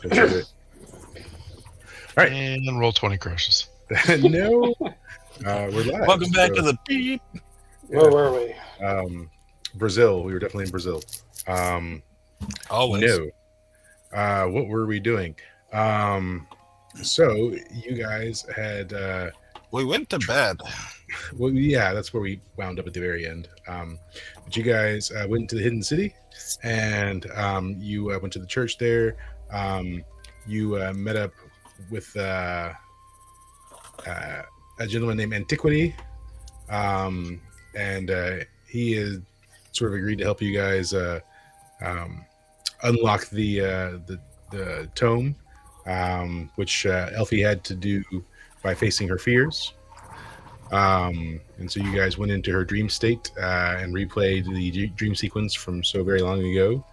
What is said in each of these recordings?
That's it. All right. And roll 20 crushes. No, we're live. Welcome back to So, the beep. Where were we? Brazil. We were definitely in Brazil. Always. No. What were we doing? So you guys had. We went to bed. Well, yeah, that's where we wound up at the very end. But you guys went to the Hidden City, and you went to the church there. You met up with a gentleman named Antiquity, and he is sort of agreed to help you guys unlock the tome, which Elfie had to do by facing her fears. And so you guys went into her dream state and replayed the dream sequence from so very long ago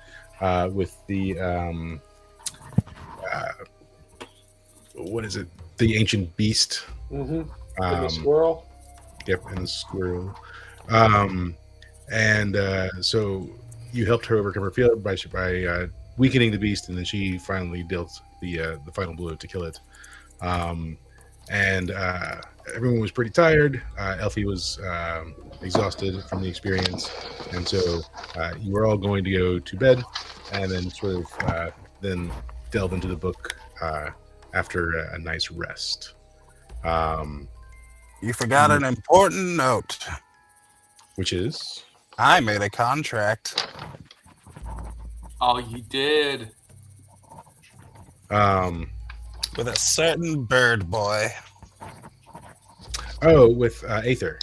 with the what is it? The ancient beast. Mm-hmm. And the squirrel. Yep, and the squirrel. So you helped her overcome her fear by weakening the beast, and then she finally dealt the final blow to kill it. Everyone was pretty tired. Elfie was exhausted from the experience, and so you were all going to go to bed, and then sort of then delve into the book after a nice rest. You forgot an important note. Which is? I made a contract. Oh, you did. With a certain bird boy. Oh, with Aether.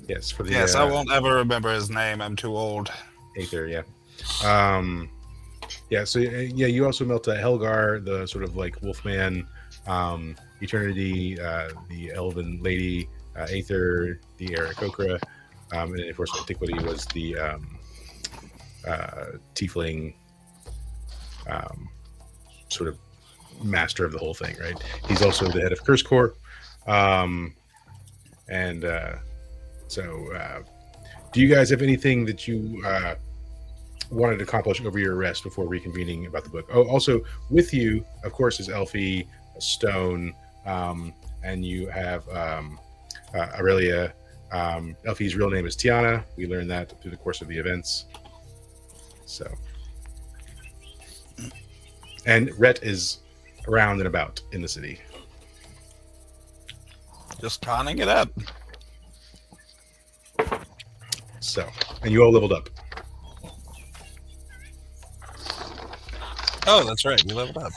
Yes, for the. Yes, I won't ever remember his name. I'm too old. Aether, yeah. Yeah, so yeah, you also met Helgar, the sort of like Wolfman, Eternity, the Elven Lady, Aether, the Aarakocra, and then of course Antiquity was the Tiefling, sort of master of the whole thing, right? He's also the head of Curse Corps, do you guys have anything that you wanted to accomplish over your rest before reconvening about the book? Oh, also with you, of course, is Elfie, Stone, and you have Aurelia. Elfie's real name is Tiana. We learned that through the course of the events. So, and Rhett is around and about in the city. Just conning it up. So, and you all leveled up. Oh, that's right. We leveled up.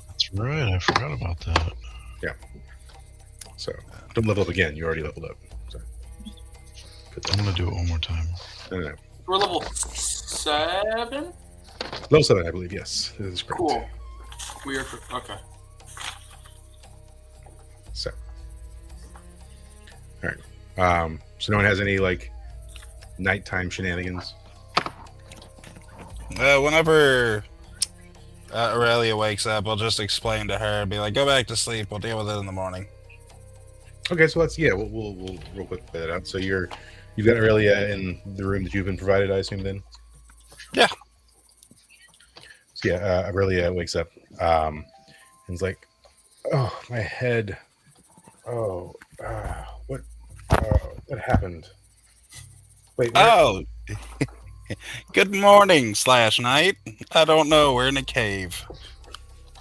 That's right. I forgot about that. Yeah. So, don't level up again. You already leveled up. So, I'm going to do it one more time. No. We're level 7? Level 7, I believe. Yes, that is correct. Cool. We are okay. So, all right. So no one has any like nighttime shenanigans. Whenever Aurelia wakes up, I'll just explain to her and be like, "Go back to sleep. We'll deal with it in the morning." Okay, so we'll real quick play that out. So you've got Aurelia in the room that you've been provided, I assume. Then. Yeah. So yeah, Aurelia wakes up and is like, "Oh, my head. Oh, what happened? Wait. Where? Oh, good morning / night. I don't know. We're in a cave.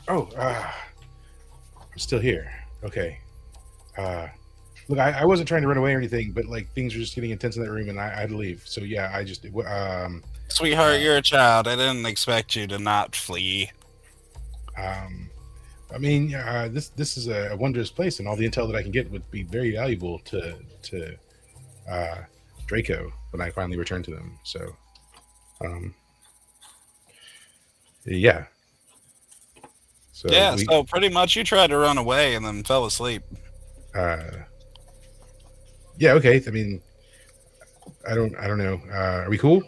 Oh, I'm still here. Okay. Look, I wasn't trying to run away or anything, but like things were just getting intense in that room, and I had to leave. So yeah, I just Sweetheart, you're a child. I didn't expect you to not flee. I mean, this is a wondrous place, and all the intel that I can get would be very valuable to Draco when I finally return to them. So, yeah. So pretty much you tried to run away and then fell asleep. Yeah. Okay. I mean, I don't know. Are we cool?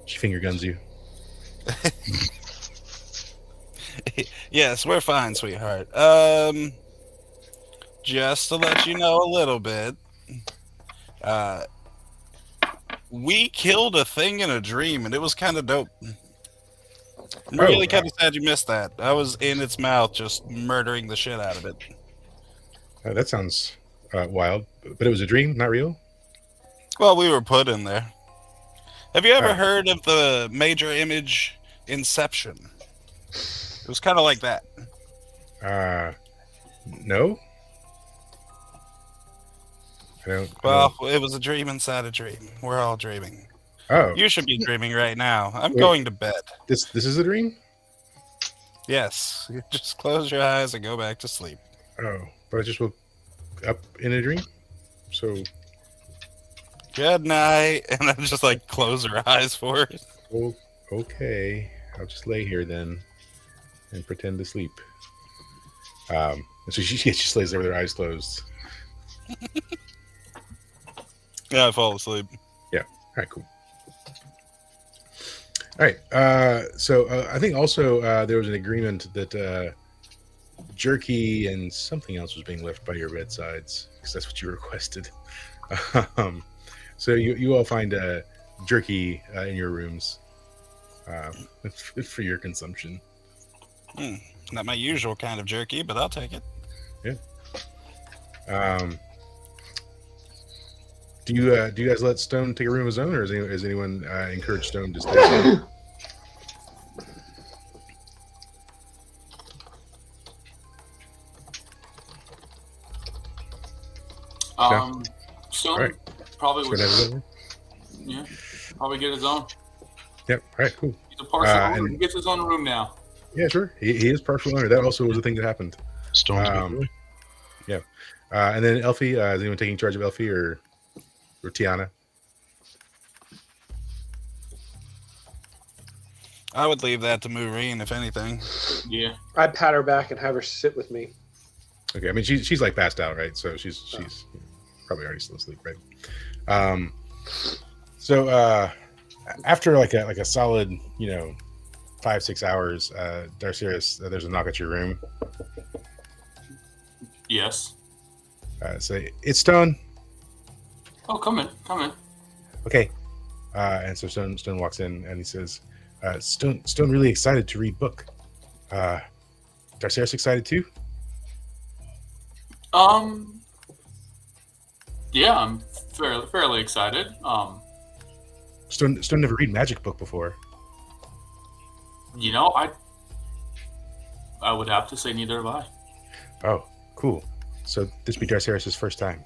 She finger guns you. Yes, we're fine, sweetheart. Just to let you know a little bit, we killed a thing in a dream, and it was kind of dope. I'm really kind of sad you missed that. I was in its mouth, just murdering the shit out of it. That sounds wild, but it was a dream, not real. Well, we were put in there. Have you ever heard of the major image Inception? It was kind of like that. No. Well, it was a dream inside a dream. We're all dreaming. Oh, you should be dreaming right now. I'm going to bed. This is a dream? Yes. You just close your eyes and go back to sleep. Oh, but I just woke up in a dream. So good night, and I just like close her eyes for it. Oh, okay. I'll just lay here then and pretend to sleep. And so she just lays there with her eyes closed. Yeah, I fall asleep. Yeah. All right, cool. All right. So I think also there was an agreement that jerky and something else was being left by your bedsides because that's what you requested. So you all find jerky in your rooms for your consumption. Not my usual kind of jerky, but I'll take it. Yeah. Do you guys let Stone take a room of his own, or has anyone encouraged Stone to stay? Stone right. probably would. Stone Yeah, probably get his own. Yep. All right. Cool. He's a partial owner. He gets his own room now. Yeah, sure. He is partial owner. That also was a thing that happened. Stone's good. Yeah. And then Elfie, is anyone taking charge of Elfie or Tiana? I would leave that to Maureen, if anything. Yeah. I'd pat her back and have her sit with me. Okay. I mean, she's like passed out, right? So she's probably already still asleep, right? So after like a solid, 5-6 hours, Darcerius, there's a knock at your room. Yes. Say, it's Stone. Oh, come in. Okay. And so Stone walks in and he says, Stone really excited to read book. Darcerius excited too? Yeah, I'm fairly excited. Stone never read magic book before. I would have to say neither have I. Oh, cool. So this be Darcerius' first time.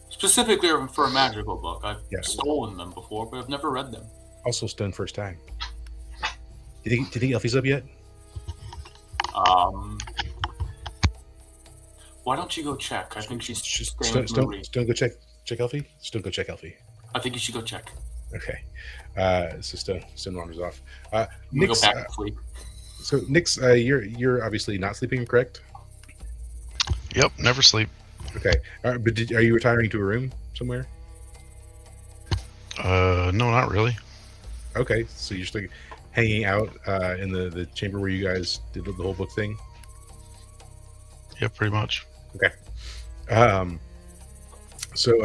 Specifically for a magical book. I've stolen them before, but I've never read them. Also Stone first time. Do you think Elfie's up yet? Why don't you go check? I think she's staying with Marie. Stone go check Elfie? Stone go check Elfie. I think you should go check. Okay. So Stone wanders off. We Nyx, go back to sleep. So Nyx, you're obviously not sleeping, correct? Yep, never sleep. Okay. But are you retiring to a room somewhere? No, not really. Okay. So you're still hanging out in the chamber where you guys did the whole book thing? Yeah, pretty much. Okay. So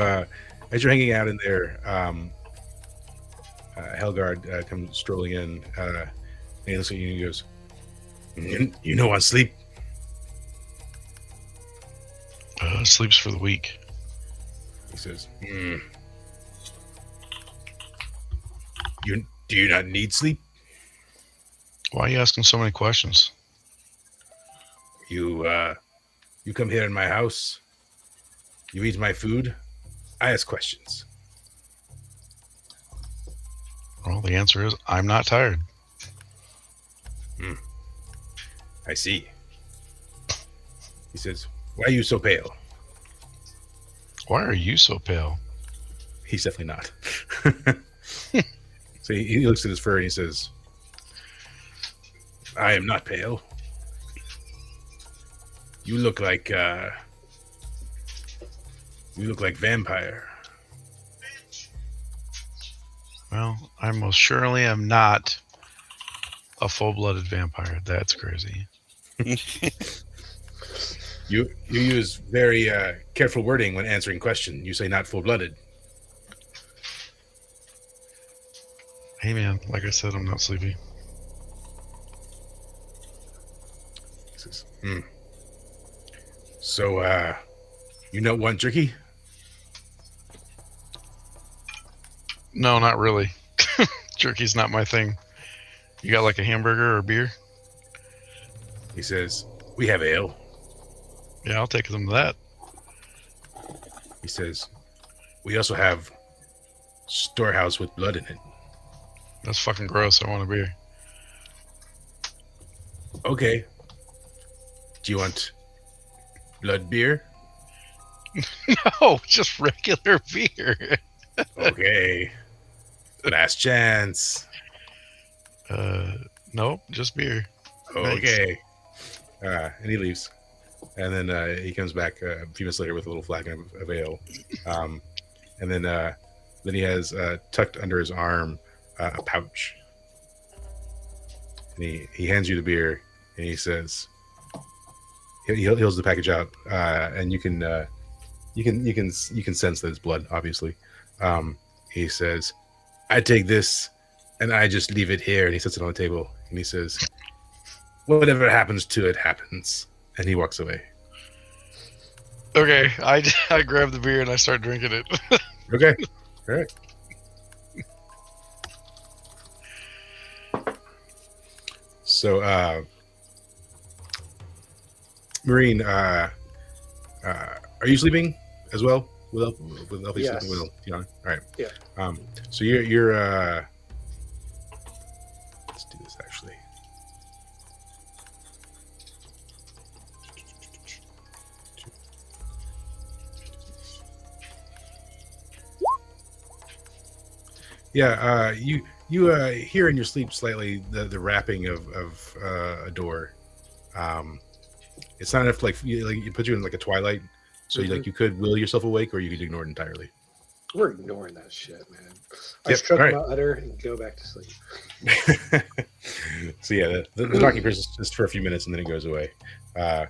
as you're hanging out in there, Helgard comes strolling in, and he looks at you and he goes, "You know on sleep." Sleeps for the week. He says, Do you not need sleep? Why are you asking so many questions? You come here in my house. You eat my food. I ask questions. Well, the answer is I'm not tired. I see. He says, "Why are you so pale?" Why are you so pale? He's definitely not. So he looks at his fur and he says, "I am not pale. You look like vampire." Well, I most surely am not a full-blooded vampire. That's crazy. You use very careful wording when answering question. You say not full-blooded. Hey, man, like I said, I'm not sleepy. says, So, you not want jerky? No, not really. Jerky's not my thing. You got like a hamburger or beer? He says, we have ale. Yeah, I'll take some of that. He says, we also have storehouse with blood in it. That's fucking gross. I want a beer. Okay. Do you want blood beer? No, just regular beer. Okay. Last chance. Nope, just beer. Okay. And he leaves. And then he comes back a few minutes later with a little flagon of ale. And then he has tucked under his arm a pouch. And he hands you the beer, and he says, he holds the package out, and you can sense that it's blood, obviously. He says, I take this and I just leave it here. And he sets it on the table and he says, whatever happens to it happens. And he walks away. Okay, I grab the beer and I start drinking it. Okay. All right. So, Marine, are you sleeping as well? With Elfie Yes. sleeping with Tiana? All right. Yeah. So you're let's do this actually. Yeah, you hear in your sleep slightly the rapping of a door. It's not enough to you put you in like a twilight, so you could will yourself awake, or you could ignore it entirely. We're ignoring that shit, man. I Yep, stroke all right. my udder and go back to sleep. So yeah, the knocking persists just for a few minutes and then it goes away, and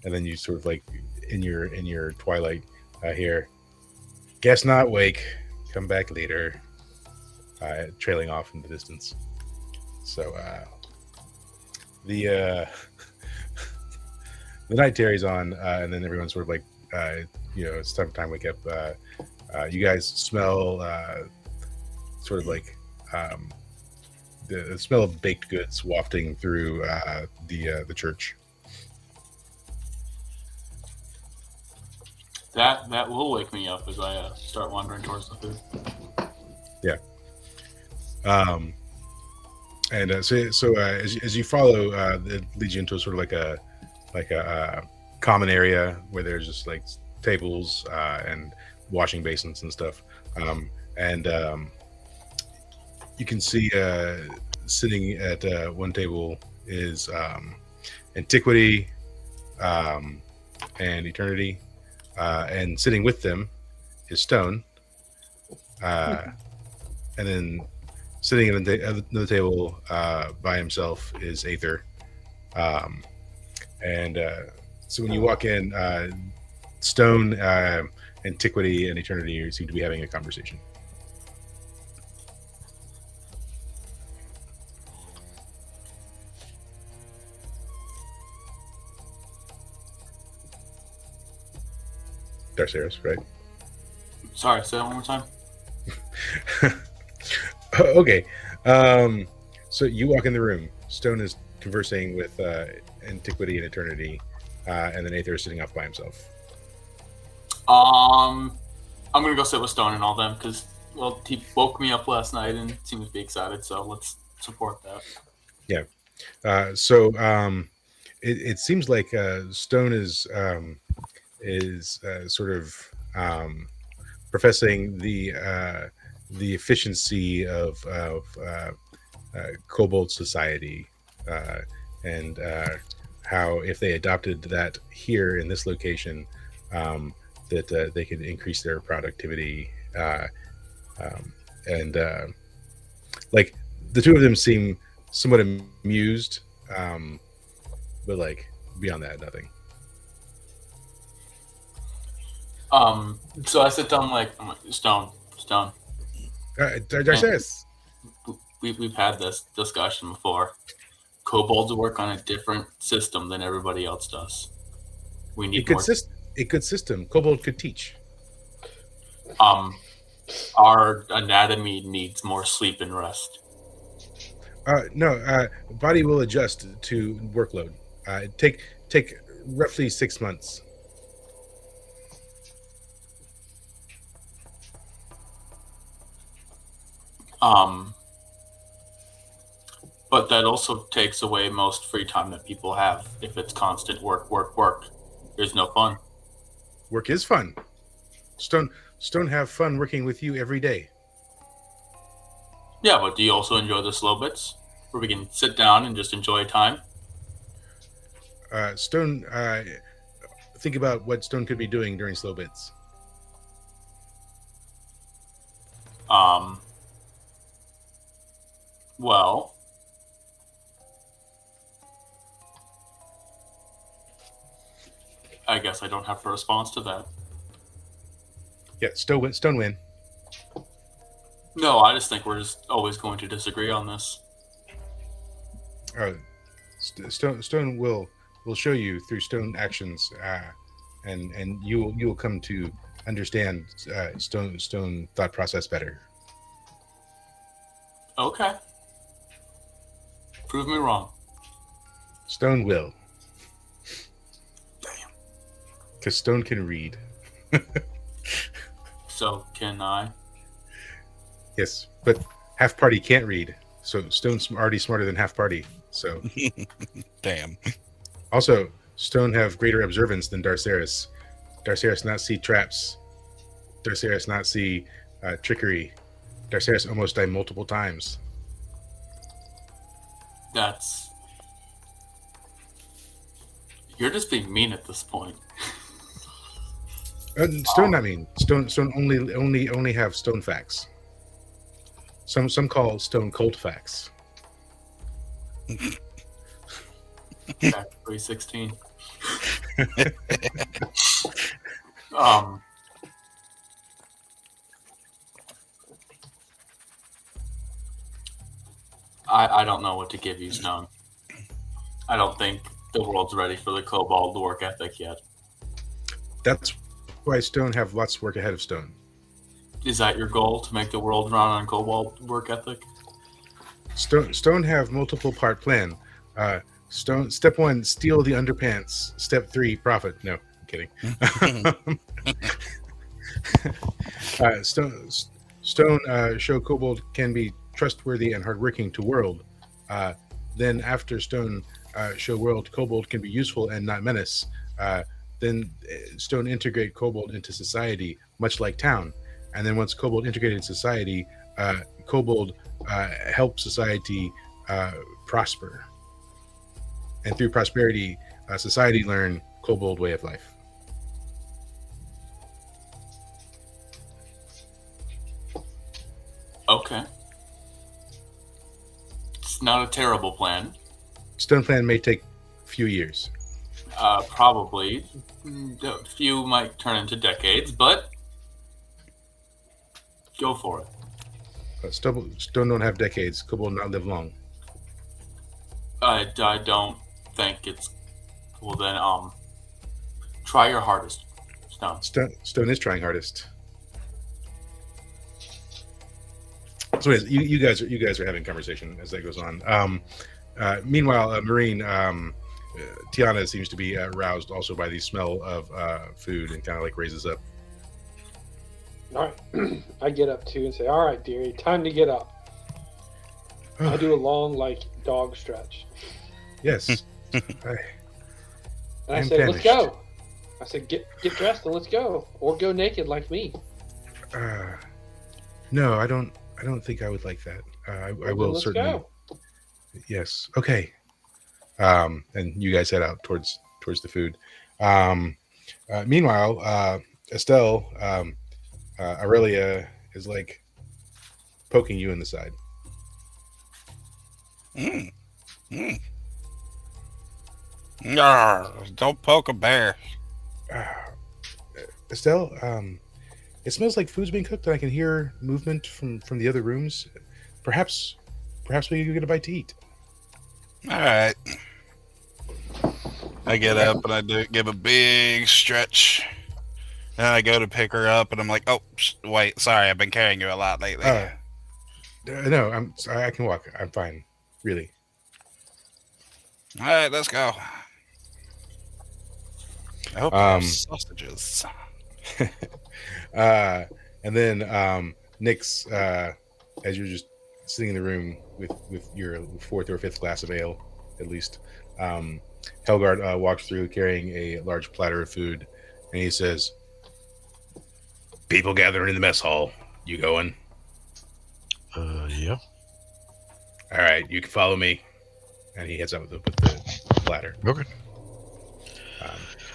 then you sort of like in your twilight hear, guess not, wake, come back later, trailing off in the distance. So the night carries on, and then everyone's sort of like it's time to wake up. You guys smell sort of like the smell of baked goods wafting through the church. That will wake me up as I start wandering towards the food. Yeah. And so as you follow, it leads you into a sort of like a common area where there's just like tables and washing basins and stuff. And you can see sitting at one table is Antiquity and Eternity, and sitting with them is Stone, and then sitting at the table by himself is Aether. So when you walk in, Stone, Antiquity, and Eternity seem to be having a conversation. Darceros, right? Sorry, say that one more time. Okay. So you walk in the room. Stone is conversing with Antiquity and Eternity, and then Aether is sitting off by himself. I'm gonna go sit with Stone and all them because he woke me up last night and seemed to be excited. So let's support that. Yeah. So it seems like Stone is sort of professing the efficiency of Cobalt society, and how if they adopted that here in this location, that they could increase their productivity, and like the two of them seem somewhat amused, but like beyond that, nothing. So I sit down I'm like Stone. Darceros. We've had this discussion before. kobolds work on a different system than everybody else does. We A need good, more. a good system. Kobold could teach. Our anatomy needs more sleep and rest. No, body will adjust to workload. Take roughly 6 months. But that also takes away most free time that people have. If it's constant work, work, work, there's no fun. Work is fun. Stone have fun working with you every day. Yeah, but do you also enjoy the slow bits where we can sit down and just enjoy time? Stone, think about what Stone could be doing during slow bits. Well, I guess I don't have a response to that. Yeah, Stone win. No, I just think we're just always going to disagree on this. Stone will show you through Stone actions, and you will come to understand Stone thought process better. Okay. Prove me wrong. Stone will, Damn. because Stone can read. So can I? Yes, but half party can't read, so Stone's already smarter than half party. So Damn. also, Stone have greater observance than Darceris. Darceris not see traps. Darceris not see trickery. Darceris almost died multiple times. That's... You're just being mean at this point. Stone, I mean, Stone only have Stone facts. Some call Stone cold facts. Back 316. I don't know what to give you, Stone. I don't think the world's ready for the kobold work ethic yet. That's why Stone have lots of work ahead of Stone. Is that your goal, to make the world run on kobold work ethic? Stone have multiple part plan. Stone step 1, steal the underpants. Step 3, profit. No, I'm kidding. Stone show kobold can be trustworthy and hardworking to world. Then after Stone show world kobold can be useful and not menace. Then Stone integrate kobold into society, much like town. And then once kobold integrated in society, kobold help society prosper. And through prosperity, society learn kobold way of life. Okay. It's not a terrible plan. Stone plan may take a few years. Probably. A few might turn into decades, but go for it. Stone don't have decades. Kobold not live long. I don't think it's... Well then, try your hardest, Stone. Stone is trying hardest. So anyways, you guys are having conversation as that goes on. Meanwhile, Marine, Tiana seems to be roused also by the smell of food and kind of like raises up. All right. I get up too and say, all right, dearie, time to get up. I do a long, like, dog stretch. Yes. And I I'm say, famished. let's go. I said, get dressed and let's go. Or go naked like me. No, I don't think I would like that. I will Let's certainly. go. Yes. Okay. And you guys head out towards the food. Meanwhile, Estelle, Aurelia is like poking you in the side. Don't poke a bear. Estelle, it smells like food's being cooked, and I can hear movement from the other rooms. Perhaps we could get a bite to eat. All right. I get up and I give a big stretch. And I go to pick her up and I'm like, oh, wait, sorry, I've been carrying you a lot lately. No, I'm sorry. I can walk. I'm fine. Really. All right, let's go. I hope you have sausages. And then Nick's, as you're just sitting in the room with your fourth or fifth glass of ale, at least, Helgard walks through carrying a large platter of food, and he says, "People gathering in the mess hall. You going?" Yeah. All right, you can follow me. And he heads out with the platter. Okay.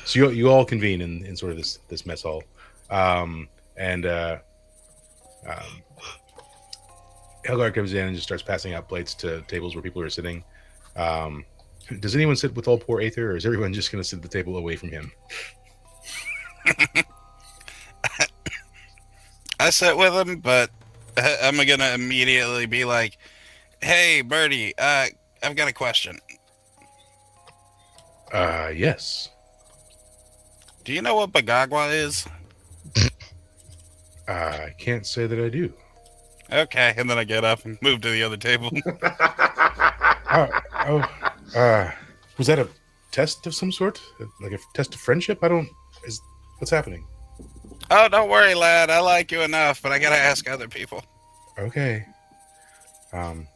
So you all convene in sort of this mess hall, and Helgard comes in and just starts passing out plates to tables where people are sitting. Does anyone sit with old poor Aether, or is everyone just going to sit at the table away from him? I sit with him, but I'm going to immediately be like, hey, Birdie, I've got a question. Yes. Do you know what Bagagwa is? I can't say that I do. Okay, and then I get up and move to the other table. Was that a test of some sort? Like a test of friendship? What's happening? Oh, don't worry, lad. I like you enough, but I gotta ask other people. Okay. And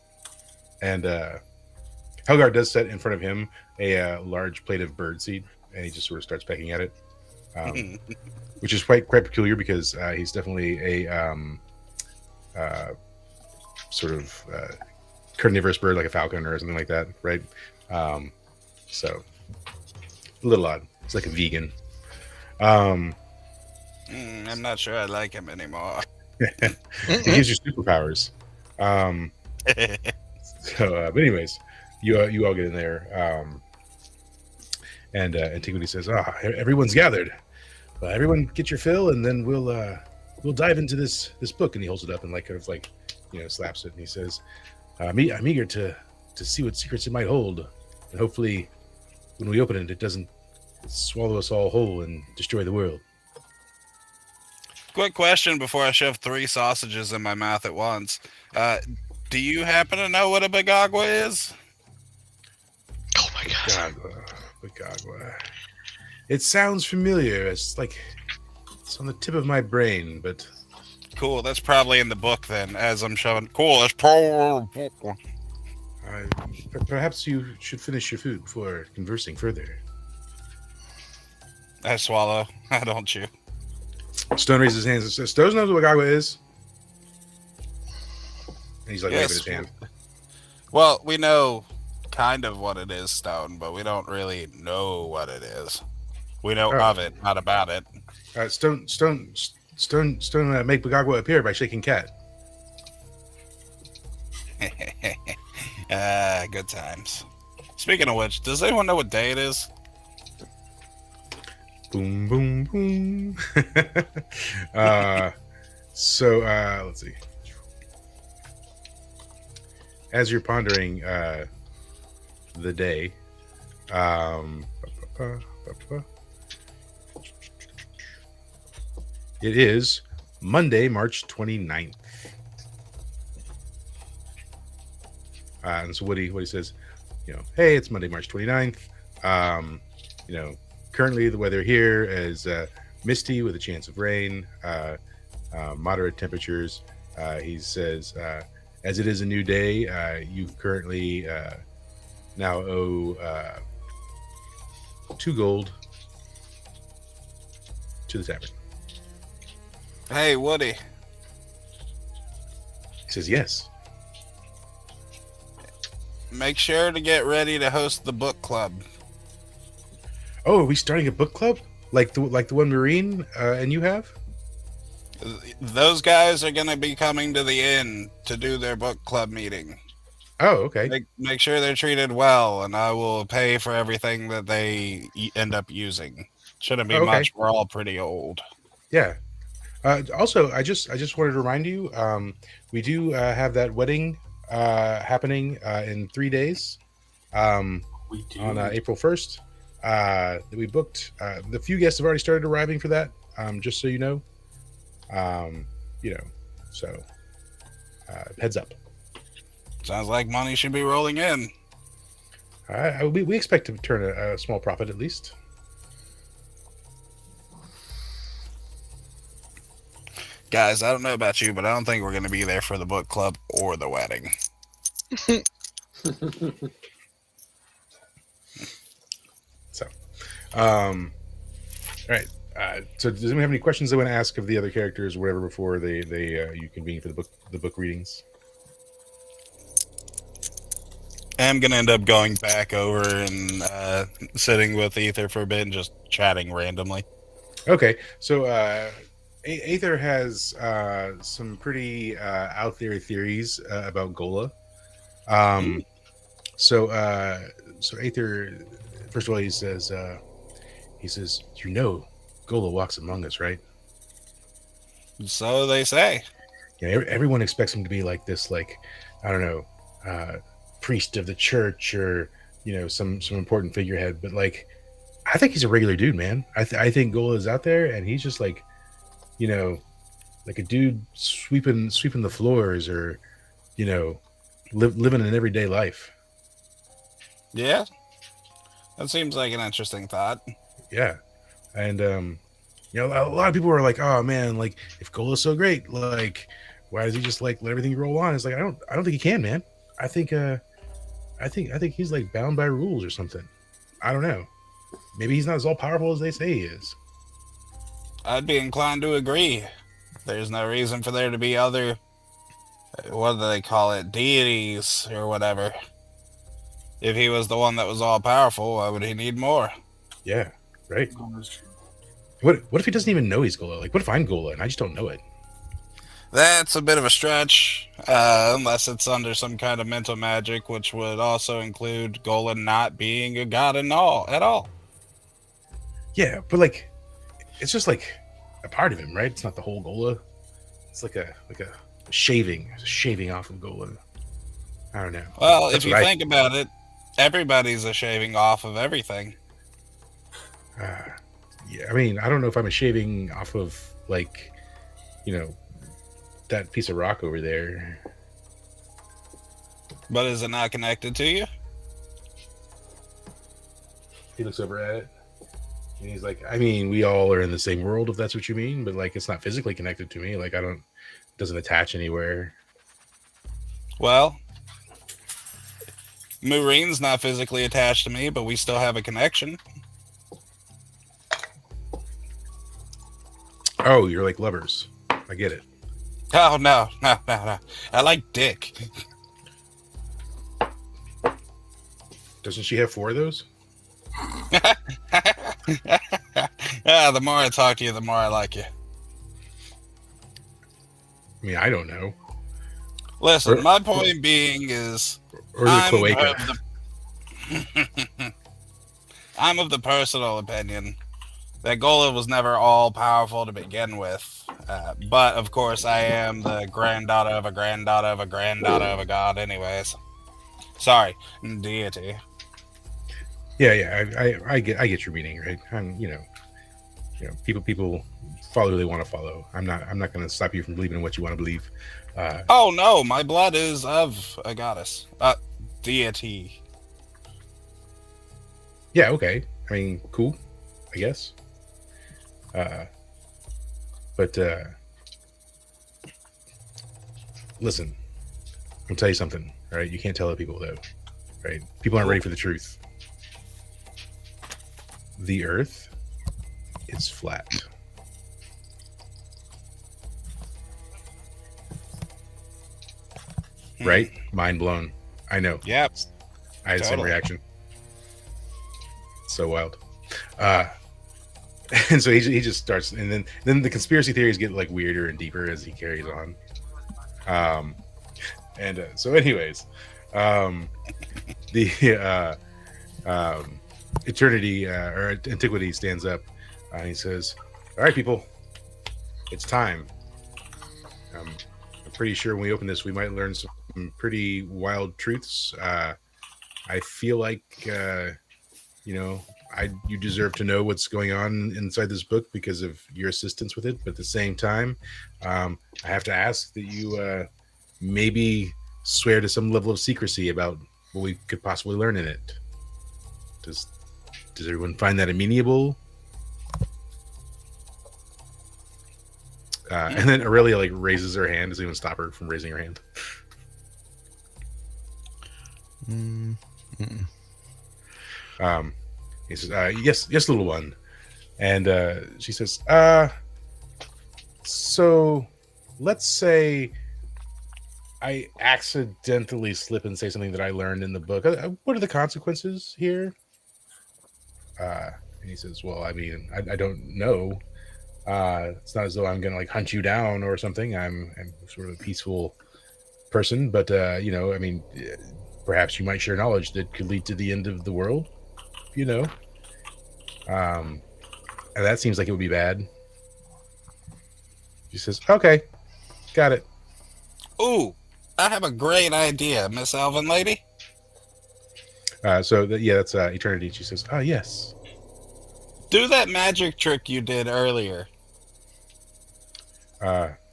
Helgard does set in front of him a large plate of birdseed, and he just sort of starts pecking at it, which is quite peculiar because he's definitely a sort of carnivorous bird, like a falcon or something like that, right? So a little odd. It's like a vegan. I'm not sure I like him anymore. It gives you superpowers. But anyways, you all get in there, and Antiquity says, everyone's gathered. Everyone get your fill, and then we'll dive into this book." And he holds it up and slaps it, and he says, I'm eager to see what secrets it might hold, and hopefully when we open it, it doesn't swallow us all whole and destroy the world. Quick question before I shove 3 sausages in my mouth at once. Do you happen to know what a Bagagwa is? Oh my god. Bagagwa. It sounds familiar. It's on the tip of my brain, but... Cool, that's probably in the book then, as I'm shoving. Cool, that's probably... Perhaps you should finish your food before conversing further. I swallow. I don't chew. Stone raises his hands and says, "Stone knows what Bagagwa is." And he's waving his hand. Well, we know kind of what it is, Stone, but we don't really know what it is. We know of it, not about it. Stone make Bagagwa appear by shaking cat. Good times. Speaking of which, does anyone know what day it is? Boom, boom, boom. Let's see. As you're pondering the day, it is Monday, March 29th. And so Woody says, hey, it's Monday, March 29th. Currently the weather here is misty with a chance of rain, moderate temperatures. He says, as it is a new day, you currently now owe 2 gold to the tavern. Hey, Woody. He says, yes. Make sure to get ready to host the book club. Oh, are we starting a book club? Like the one Marine and you have? Those guys are going to be coming to the inn to do their book club meeting. Oh, okay. Make sure they're treated well, and I will pay for everything that they end up using. Shouldn't be much. We're all pretty old. Yeah. Also, I just wanted to remind you, we do have that wedding happening in 3 days. We do. on April 1st. That we booked. The few guests have already started arriving for that. Just so you know. So heads up. Sounds like money should be rolling in. We expect to turn a small profit at least. Guys, I don't know about you, but I don't think we're going to be there for the book club or the wedding. So, all right. So, does anyone have any questions they want to ask of the other characters, or whatever, before you convene for the book readings? I'm going to end up going back over and sitting with Ether for a bit and just chatting randomly. Okay, so Aether has some pretty out there theories about Gola. So Aether, first of all, he says, Gola walks among us, right? So they say. Everyone expects him to be like this, like, I don't know, priest of the church, or some important figurehead, but like, I think he's a regular dude, man. I think Gola is out there, and he's just like, like a dude sweeping the floors, or living an everyday life. Yeah, that seems like an interesting thought. Yeah, and a lot of people are like, oh man, like, if Gola's so great, like, why does he just like let everything roll on? It's like, I don't think he can, man. I think he's like bound by rules or something. I don't know. Maybe he's not as all powerful as they say he is. I'd be inclined to agree. There's no reason for there to be other, what do they call it, deities or whatever. If he was the one that was all powerful, why would he need more? Yeah, right. Oh, that's true. What if he doesn't even know he's Gola? Like, what if I'm Gola and I just don't know it? That's a bit of a stretch, unless it's under some kind of mental magic, which would also include Golan not being a god at all. Yeah, but like, it's just like a part of him, right? It's not the whole Gola. It's like a shaving off of Gola. I don't know. Well, That's if you what think about it, everybody's a shaving off of everything. Yeah, I mean, I don't know if I'm a shaving off of, like, that piece of rock over there. But is it not connected to you? He looks over at it, and he's like, I mean, we all are in the same world, if that's what you mean, but like, it's not physically connected to me. Like, it doesn't attach anywhere. Well, Maureen's not physically attached to me, but we still have a connection. Oh, you're like lovers. I get it. Oh, no. I like dick. Doesn't she have 4 of those? The more I talk to you, the more I like you. I mean, I don't know. Listen, my point being is... Or the cloaca. I'm of the personal opinion that Gola was never all powerful to begin with. But, of course, I am the granddaughter of a granddaughter of a granddaughter of a god anyways. Sorry, deity. Yeah, I get your meaning, right? I'm, people follow who they want to follow. I'm not going to stop you from believing in what you want to believe. Oh, no, my blood is of a goddess. Deity. Yeah, okay. I mean, cool, I guess. But listen, I'll tell you something, all right? You can't tell other people, though, right? People aren't ready for the truth. The Earth is flat. Right? Mind blown. I know. Yep. I had the same Totally. reaction. So wild. And so he just starts, and then the conspiracy theories get like weirder and deeper as he carries on. So anyways, the eternity or antiquity stands up, and he says, all right, people, it's time. I'm pretty sure when we open this, we might learn some pretty wild truths. I feel like you deserve to know what's going on inside this book because of your assistance with it. But at the same time, I have to ask that you maybe swear to some level of secrecy about what we could possibly learn in it. Does everyone find that amenable? And then Aurelia like raises her hand. Doesn't even stop her from raising her hand. He says, yes, little one. And she says, so let's say I accidentally slip and say something that I learned in the book. What are the consequences here? And he says, well, I mean, I don't know. It's not as though I'm going to like hunt you down or something. I'm sort of a peaceful person, but I mean, perhaps you might share knowledge that could lead to the end of the world, and that seems like it would be bad. She says, okay, got it. Ooh, I have a great idea, Miss Elven Lady. That's Eternity. She says, oh, yes. Do that magic trick you did earlier.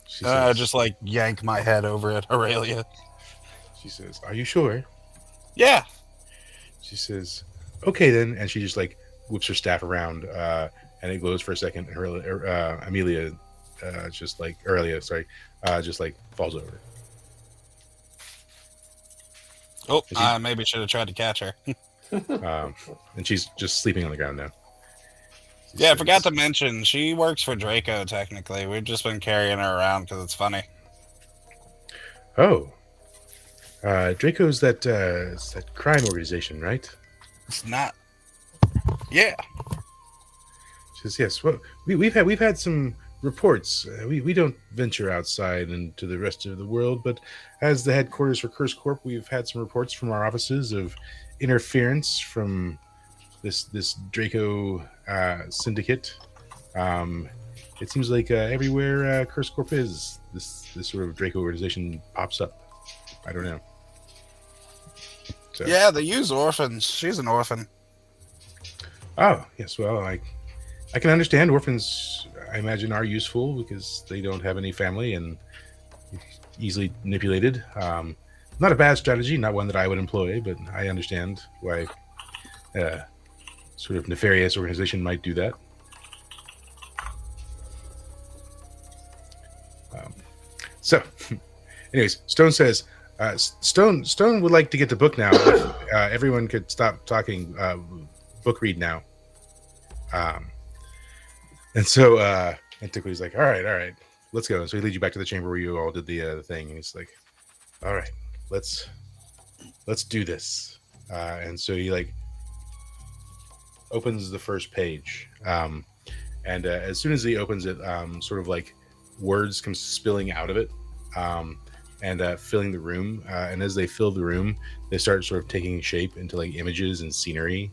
She says, Just like yank my head over at Aurelia. She says, are you sure? Yeah. She says, okay then. And she just like whips her staff around and it glows for a second. And Aurelia just like falls over. Oh, I maybe should have tried to catch her. And she's just sleeping on the ground now. Yeah, I forgot to mention, she works for Draco, technically. We've just been carrying her around because it's funny. Oh. Draco's that crime organization, right? It's not. Yeah. She says, yes. Well, we've had some reports. We don't venture outside into the rest of the world, but as the headquarters for Curse Corp, we've had some reports from our offices of interference from this Draco syndicate. It seems like everywhere Curse Corp is, this sort of Draco organization pops up. I don't know. So. Yeah, they use orphans. She's an orphan. Oh, yes. Well, I can understand orphans, I imagine, are useful because they don't have any family and easily manipulated. Not a bad strategy, not one that I would employ, but I understand why sort of nefarious organization might do that. So, anyways, Stone says, Stone would like to get the book now. If, everyone could stop talking. Book read now. And so Antiquity's like, all right, let's go. And so he leads you back to the chamber where you all did the thing. And he's like, all right, let's do this. And so he like opens the first page. And as soon as he opens it, sort of like words come spilling out of it. And filling the room. And as they fill the room, they start sort of taking shape into like images and scenery.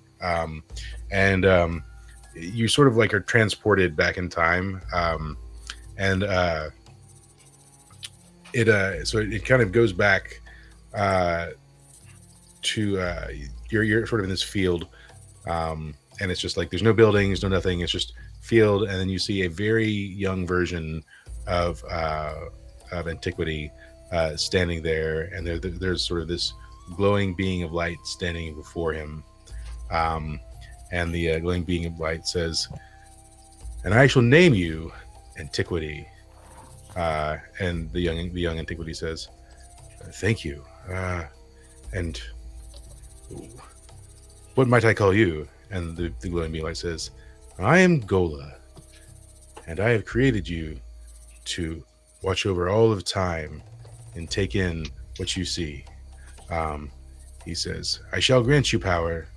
You sort of like are transported back in time. So it kind of goes back to you're sort of in this field. And it's just like there's no buildings, no nothing. It's just field. And then you see a very young version of Antiquity standing there, and there's sort of this glowing being of light standing before him, and the glowing being of light says, "And I shall name you Antiquity." And the young Antiquity says, "Thank you. And what might I call you?" And the glowing being of light says, "I am Gola, and I have created you to watch over all of time and take in what you see." He says, "I shall grant you power,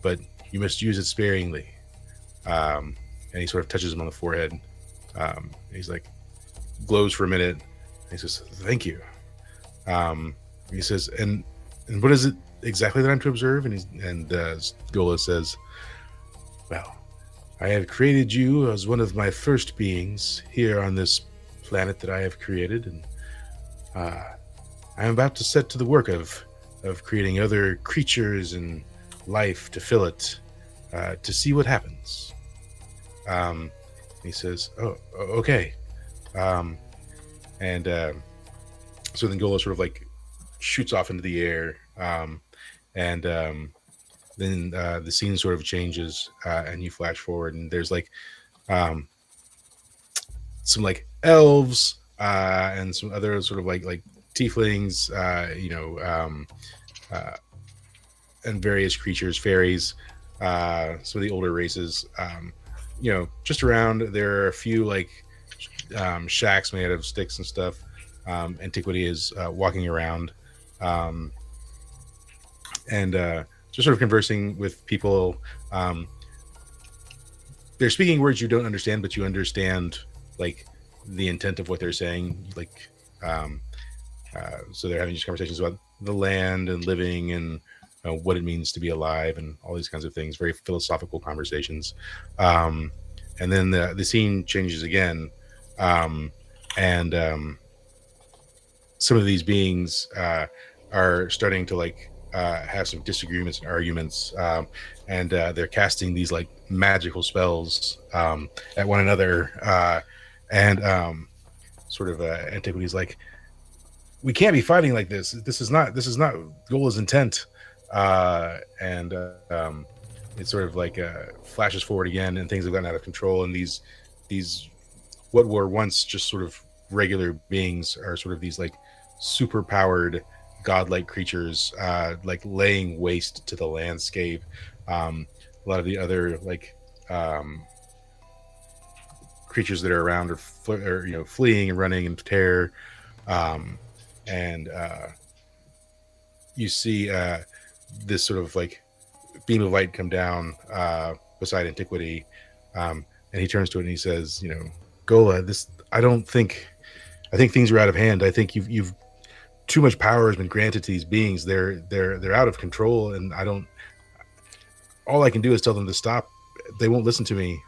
but you must use it sparingly." And he sort of touches him on the forehead. He's like, glows for a minute. And he says, "Thank you." He says, and what is it exactly that I'm to observe? And Gola says, "Well, I have created you as one of my first beings here on this planet that I have created, and I am about to set to the work of of creating other creatures and life to fill it, to see what happens. He says, "Oh, okay." Um, and So then Gola sort of like shoots off into the air, and then the scene sort of changes, and you flash forward, and there's like um, some like elves and some other sort of like tieflings, uh, and various creatures, fairies, some of the older races. Just around there are a few like shacks made out of sticks and stuff. Antiquity is walking around, um, and just sort of conversing with people. Um, they're speaking words you don't understand, but you understand like the intent of what they're saying. Like, um, so they're having these conversations about the land and living and what it means to be alive and all these kinds of things. Very philosophical conversations. And then the scene changes again, and some of these beings are starting to like have some disagreements and arguments, and they're casting these like magical spells at one another, and sort of Antiquity's like, we can't be fighting like this. This is not Gola's intent, and it sort of like flashes forward again, and things have gotten out of control, and these what were once just sort of regular beings are sort of these like super powered godlike creatures, like laying waste to the landscape. A lot of the other like creatures that are around are fleeing and running in terror, and you see this sort of like beam of light come down beside Antiquity, and he turns to it and he says, Gola, I think things are out of hand. I think you've too much power has been granted to these beings. They're out of control, and all I can do is tell them to stop. They won't listen to me.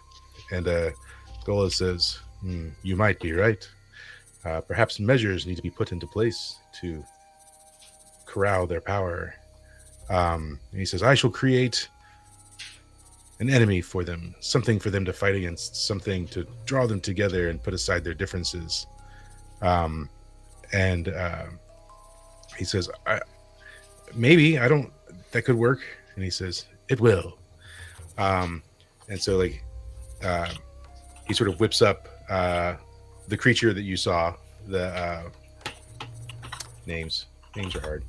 And Gola says, you might be right. Perhaps measures need to be put into place to corral their power. And he says, I shall create an enemy for them, something for them to fight against, something to draw them together and put aside their differences. And he says, that could work. And he says, it will. And so like, he sort of whips up the creature that you saw. The names are hard.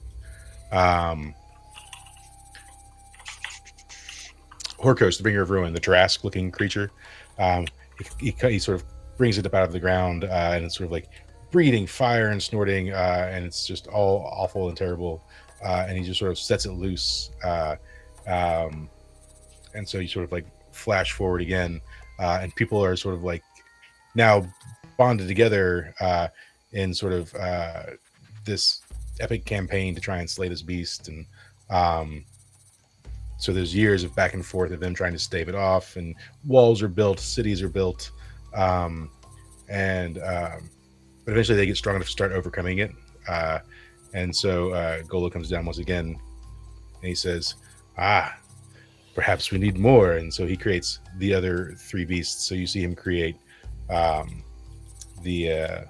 Horkos, the bringer of ruin, the Tarrasque looking creature. He sort of brings it up out of the ground, and it's sort of like breathing fire and snorting, and it's just all awful and terrible. And he just sort of sets it loose. And so you sort of like flash forward again, and people are sort of like now bonded together in sort of this epic campaign to try and slay this beast. And so there's years of back and forth of them trying to stave it off, and walls are built, cities are built, but eventually they get strong enough to start overcoming it. And so Gola comes down once again, and he says, perhaps we need more. And so he creates the other three beasts. So you see him create the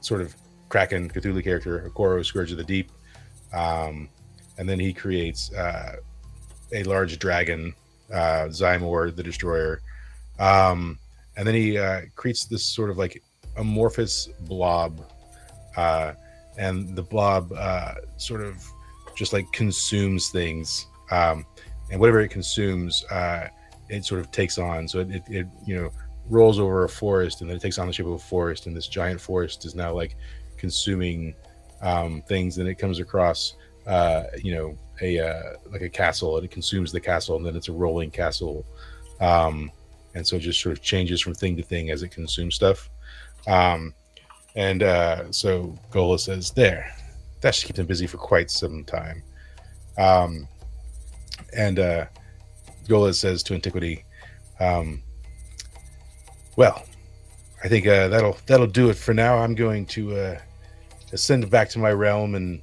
sort of Kraken Cthulhu character, Okoro, Scourge of the Deep. And then he creates a large dragon, Zymor, the Destroyer. And then he creates this sort of like amorphous blob. And the blob sort of just like consumes things. And whatever it consumes, it sort of takes on. So it rolls over a forest, and then it takes on the shape of a forest. And this giant forest is now like consuming things. And it comes across, like a castle, and it consumes the castle, and then it's a rolling castle. And so it just sort of changes from thing to thing as it consumes stuff. So Gola says, there, that should keep them busy for quite some time. And Gola says to Antiquity, well, I think that'll do it for now. I'm going to ascend back to my realm and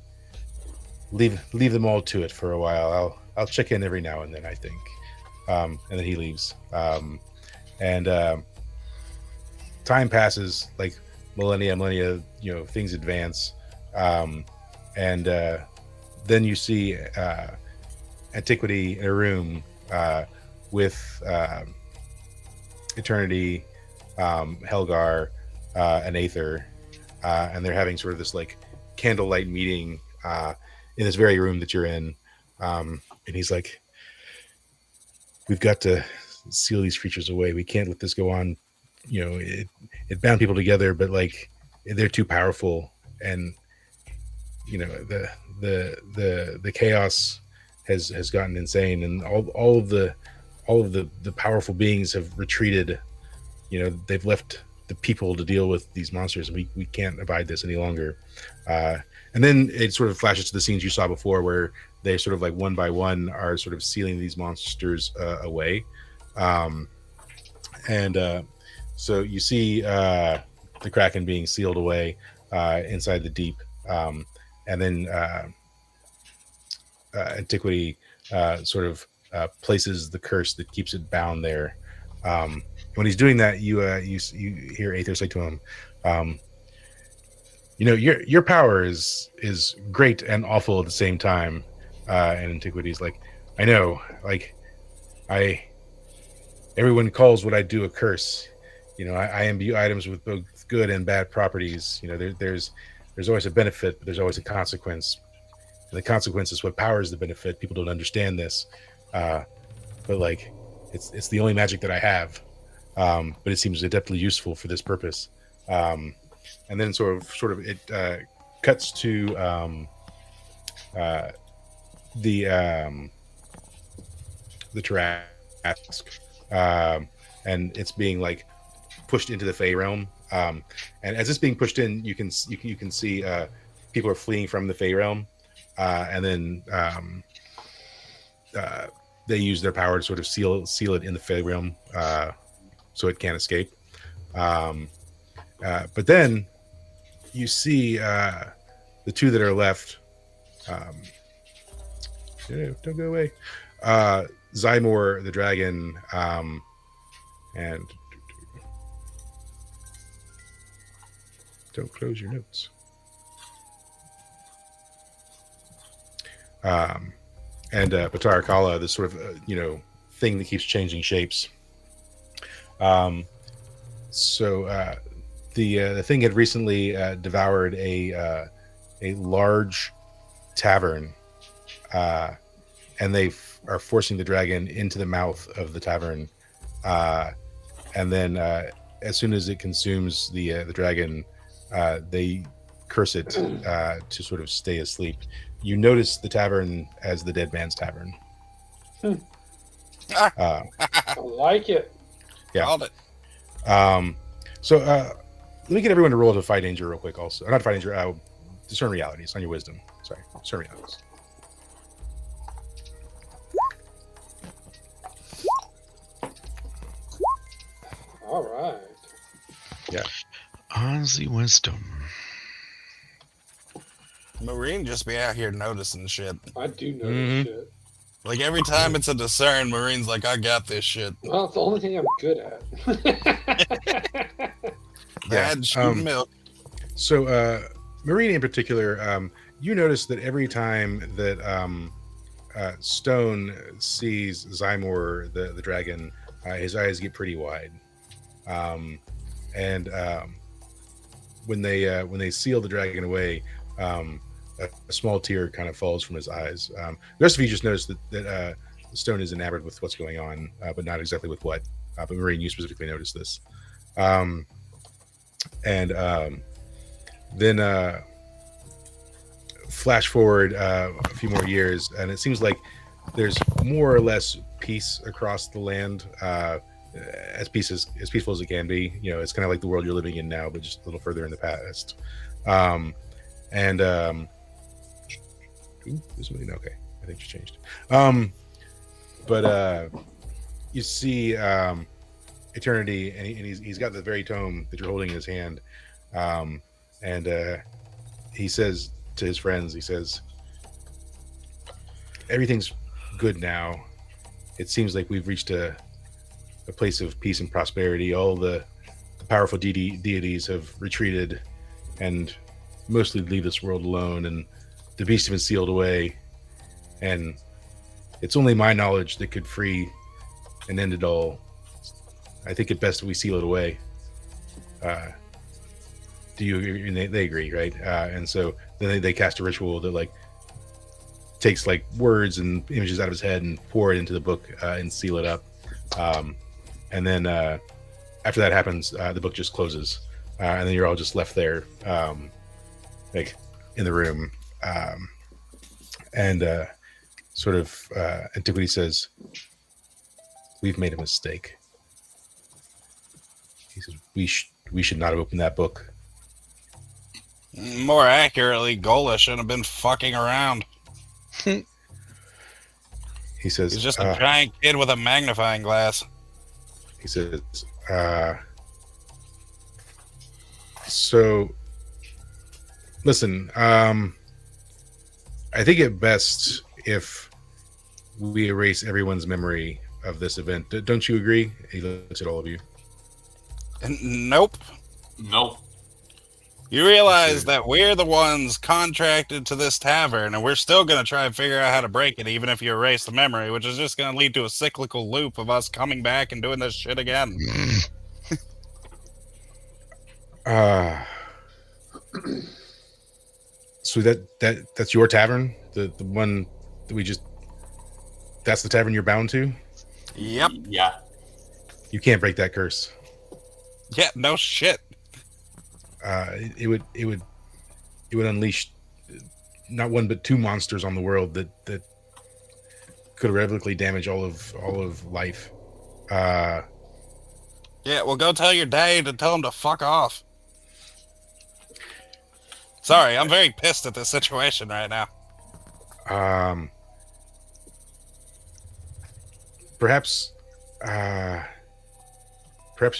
leave them all to it for a while. I'll check in every now and then, I think. And then he leaves. And time passes, like millennia, things advance. And then you see Antiquity in a room with Eternity, Helgar, and Aether. And they're having sort of this like candlelight meeting in this very room that you're in. And he's like, we've got to seal these creatures away. We can't let this go on. It bound people together, but like they're too powerful, and the chaos has gotten insane, and all of the powerful beings have retreated. They've left the people to deal with these monsters, and we can't abide this any longer. And then it sort of flashes to the scenes you saw before, where they sort of like one by one are sort of sealing these monsters away. So you see the Kraken being sealed away inside the deep. And then Antiquity sort of places the curse that keeps it bound there. When he's doing that, you hear Aether say to him, your power is great and awful at the same time. And Antiquity's like, I know, like everyone calls what I do a curse. I imbue items with both good and bad properties. There's always a benefit, but there's always a consequence. And the consequence is what powers the benefit. People don't understand this, but like it's the only magic that I have. But it seems adeptly useful for this purpose. And then sort of it cuts to the Tarrasque, and it's being like pushed into the Fey realm. And as it's being pushed in, you can see people are fleeing from the Fey realm, and then they use their power to sort of seal it in the Fey realm, so it can't escape. But then you see the two that are left. Don't go away. Zymor the dragon, and don't close your notes. And Batar Kala, this sort of thing that keeps changing shapes. So the thing had recently devoured a large tavern, and they are forcing the dragon into the mouth of the tavern, and then as soon as it consumes the dragon, they curse it to sort of stay asleep. You notice the tavern as the Deadman's Tavern. I like it. Yeah. Called it. So let me get everyone to roll to Fight Danger real quick. Also, not Fight Danger. Discern realities on your wisdom. Sorry, discern realities. All right. Yeah. On the wisdom. Marine just be out here noticing shit. I do know Mhm. this shit. Like every time it's a discern, Marine's like, I got this shit. Well, it's the only thing I'm good at. Bad shooting milk. So, Marine in particular, you notice that every time that Stone sees Zymor the dragon, his eyes get pretty wide, and when they seal the dragon away, a small tear kind of falls from his eyes. The rest of you just notice that Stone is enamored with what's going on, but not exactly with what. But Marine, you specifically noticed this. Then flash forward a few more years, and it seems like there's more or less peace across the land, as peaceful as it can be. It's kind of like the world you're living in now, but just a little further in the past. This one, okay, I think it's changed. But you see Eternity, and he's got the very tome that you're holding in his hand, and he says to his friends, he says, everything's good now. It seems like we've reached a place of peace and prosperity. All the powerful deities have retreated and mostly leave this world alone, and the beast has been sealed away. And it's only my knowledge that could free and end it all. I think it best that we seal it away. Do you agree? And they agree, right? And so then they cast a ritual that like takes like words and images out of his head and pour it into the book and seal it up. And then after that happens, the book just closes, and then you're all just left there, like in the room. And sort of Antiquity says, "We've made a mistake." He says, "We should not have opened that book." More accurately, Gola shouldn't have been fucking around. He says, He's just a giant kid with a magnifying glass. He says, so listen, I think it best if we erase everyone's memory of this event. Don't you agree? He looks at all of you. Nope. Nope. You realize that we're the ones contracted to this tavern, and we're still going to try and figure out how to break it, even if you erase the memory, which is just going to lead to a cyclical loop of us coming back and doing this shit again. So that's your tavern, the one that we just. That's the tavern you're bound to. Yep. Yeah. You can't break that curse. Yeah. No shit. It would unleash not one but two monsters on the world that could irrevocably damage all of life. Yeah, well, go tell your dad to tell him to fuck off. Sorry, I'm very pissed at this situation right now. Perhaps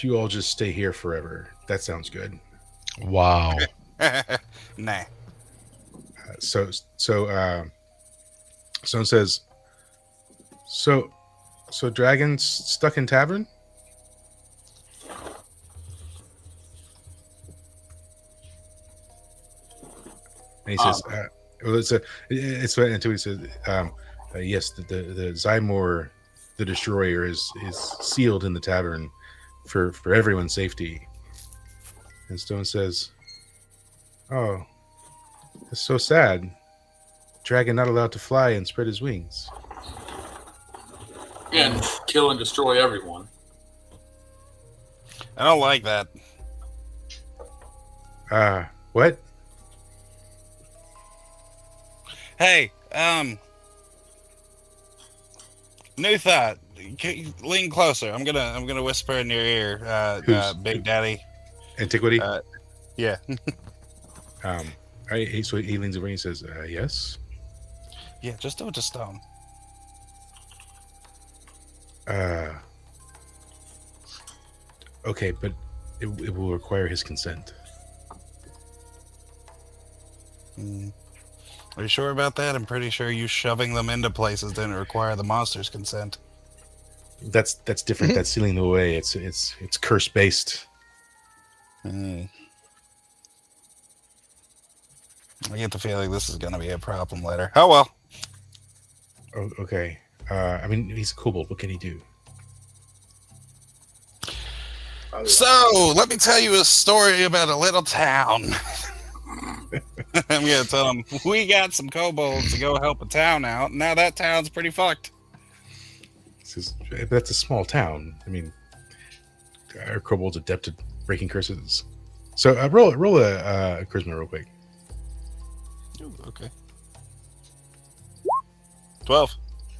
you all just stay here forever. That sounds good. Wow. Nah. So someone says, so dragons stuck in tavern? And he says, well, it's what Antiquity says. Yes, the Zymor, the destroyer, is sealed in the tavern for everyone's safety. And Stone says, "Oh, that's so sad. Dragon not allowed to fly and spread his wings. And kill and destroy everyone." I don't like that. What? Hey, new thought. Lean closer. I'm gonna whisper in your ear, Big Daddy. Antiquity? Yeah. So he leans over and he says, yes? Yeah, just do it to Stone. Okay, but it will require his consent. Are you sure about that? I'm pretty sure you shoving them into places didn't require the monster's consent. That's different. That's sealing the way. It's curse based. I get the feeling this is going to be a problem later. Oh well. Oh, okay. I mean, he's a kobold. What can he do? So let me tell you a story about a little town. I'm gonna tell them we got some kobolds to go help a town out. Now that town's pretty fucked. But that's a small town. I mean, are kobolds adept at breaking curses? So roll a charisma real quick. Ooh, okay. 12.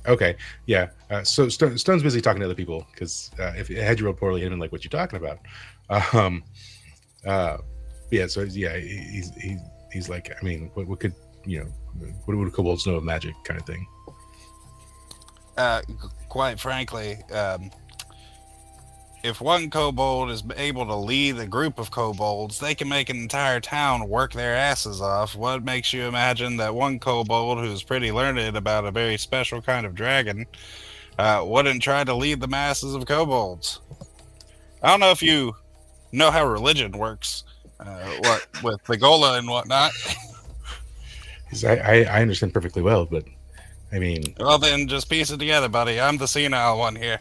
Okay, yeah. So Stone's busy talking to other people because if had you rolled poorly, he'd been like, "What you talking about?" Yeah. So yeah, he's like, I mean, what could what would kobolds know of magic, kind of thing. Quite frankly, if one kobold is able to lead a group of kobolds, they can make an entire town work their asses off. What makes you imagine that one kobold who's pretty learned about a very special kind of dragon wouldn't try to lead the masses of kobolds? I don't know if you know how religion works, what with the Gola and whatnot. 'Cause I understand perfectly well, but I mean, Well, then just piece it together, buddy. I'm the senile one here.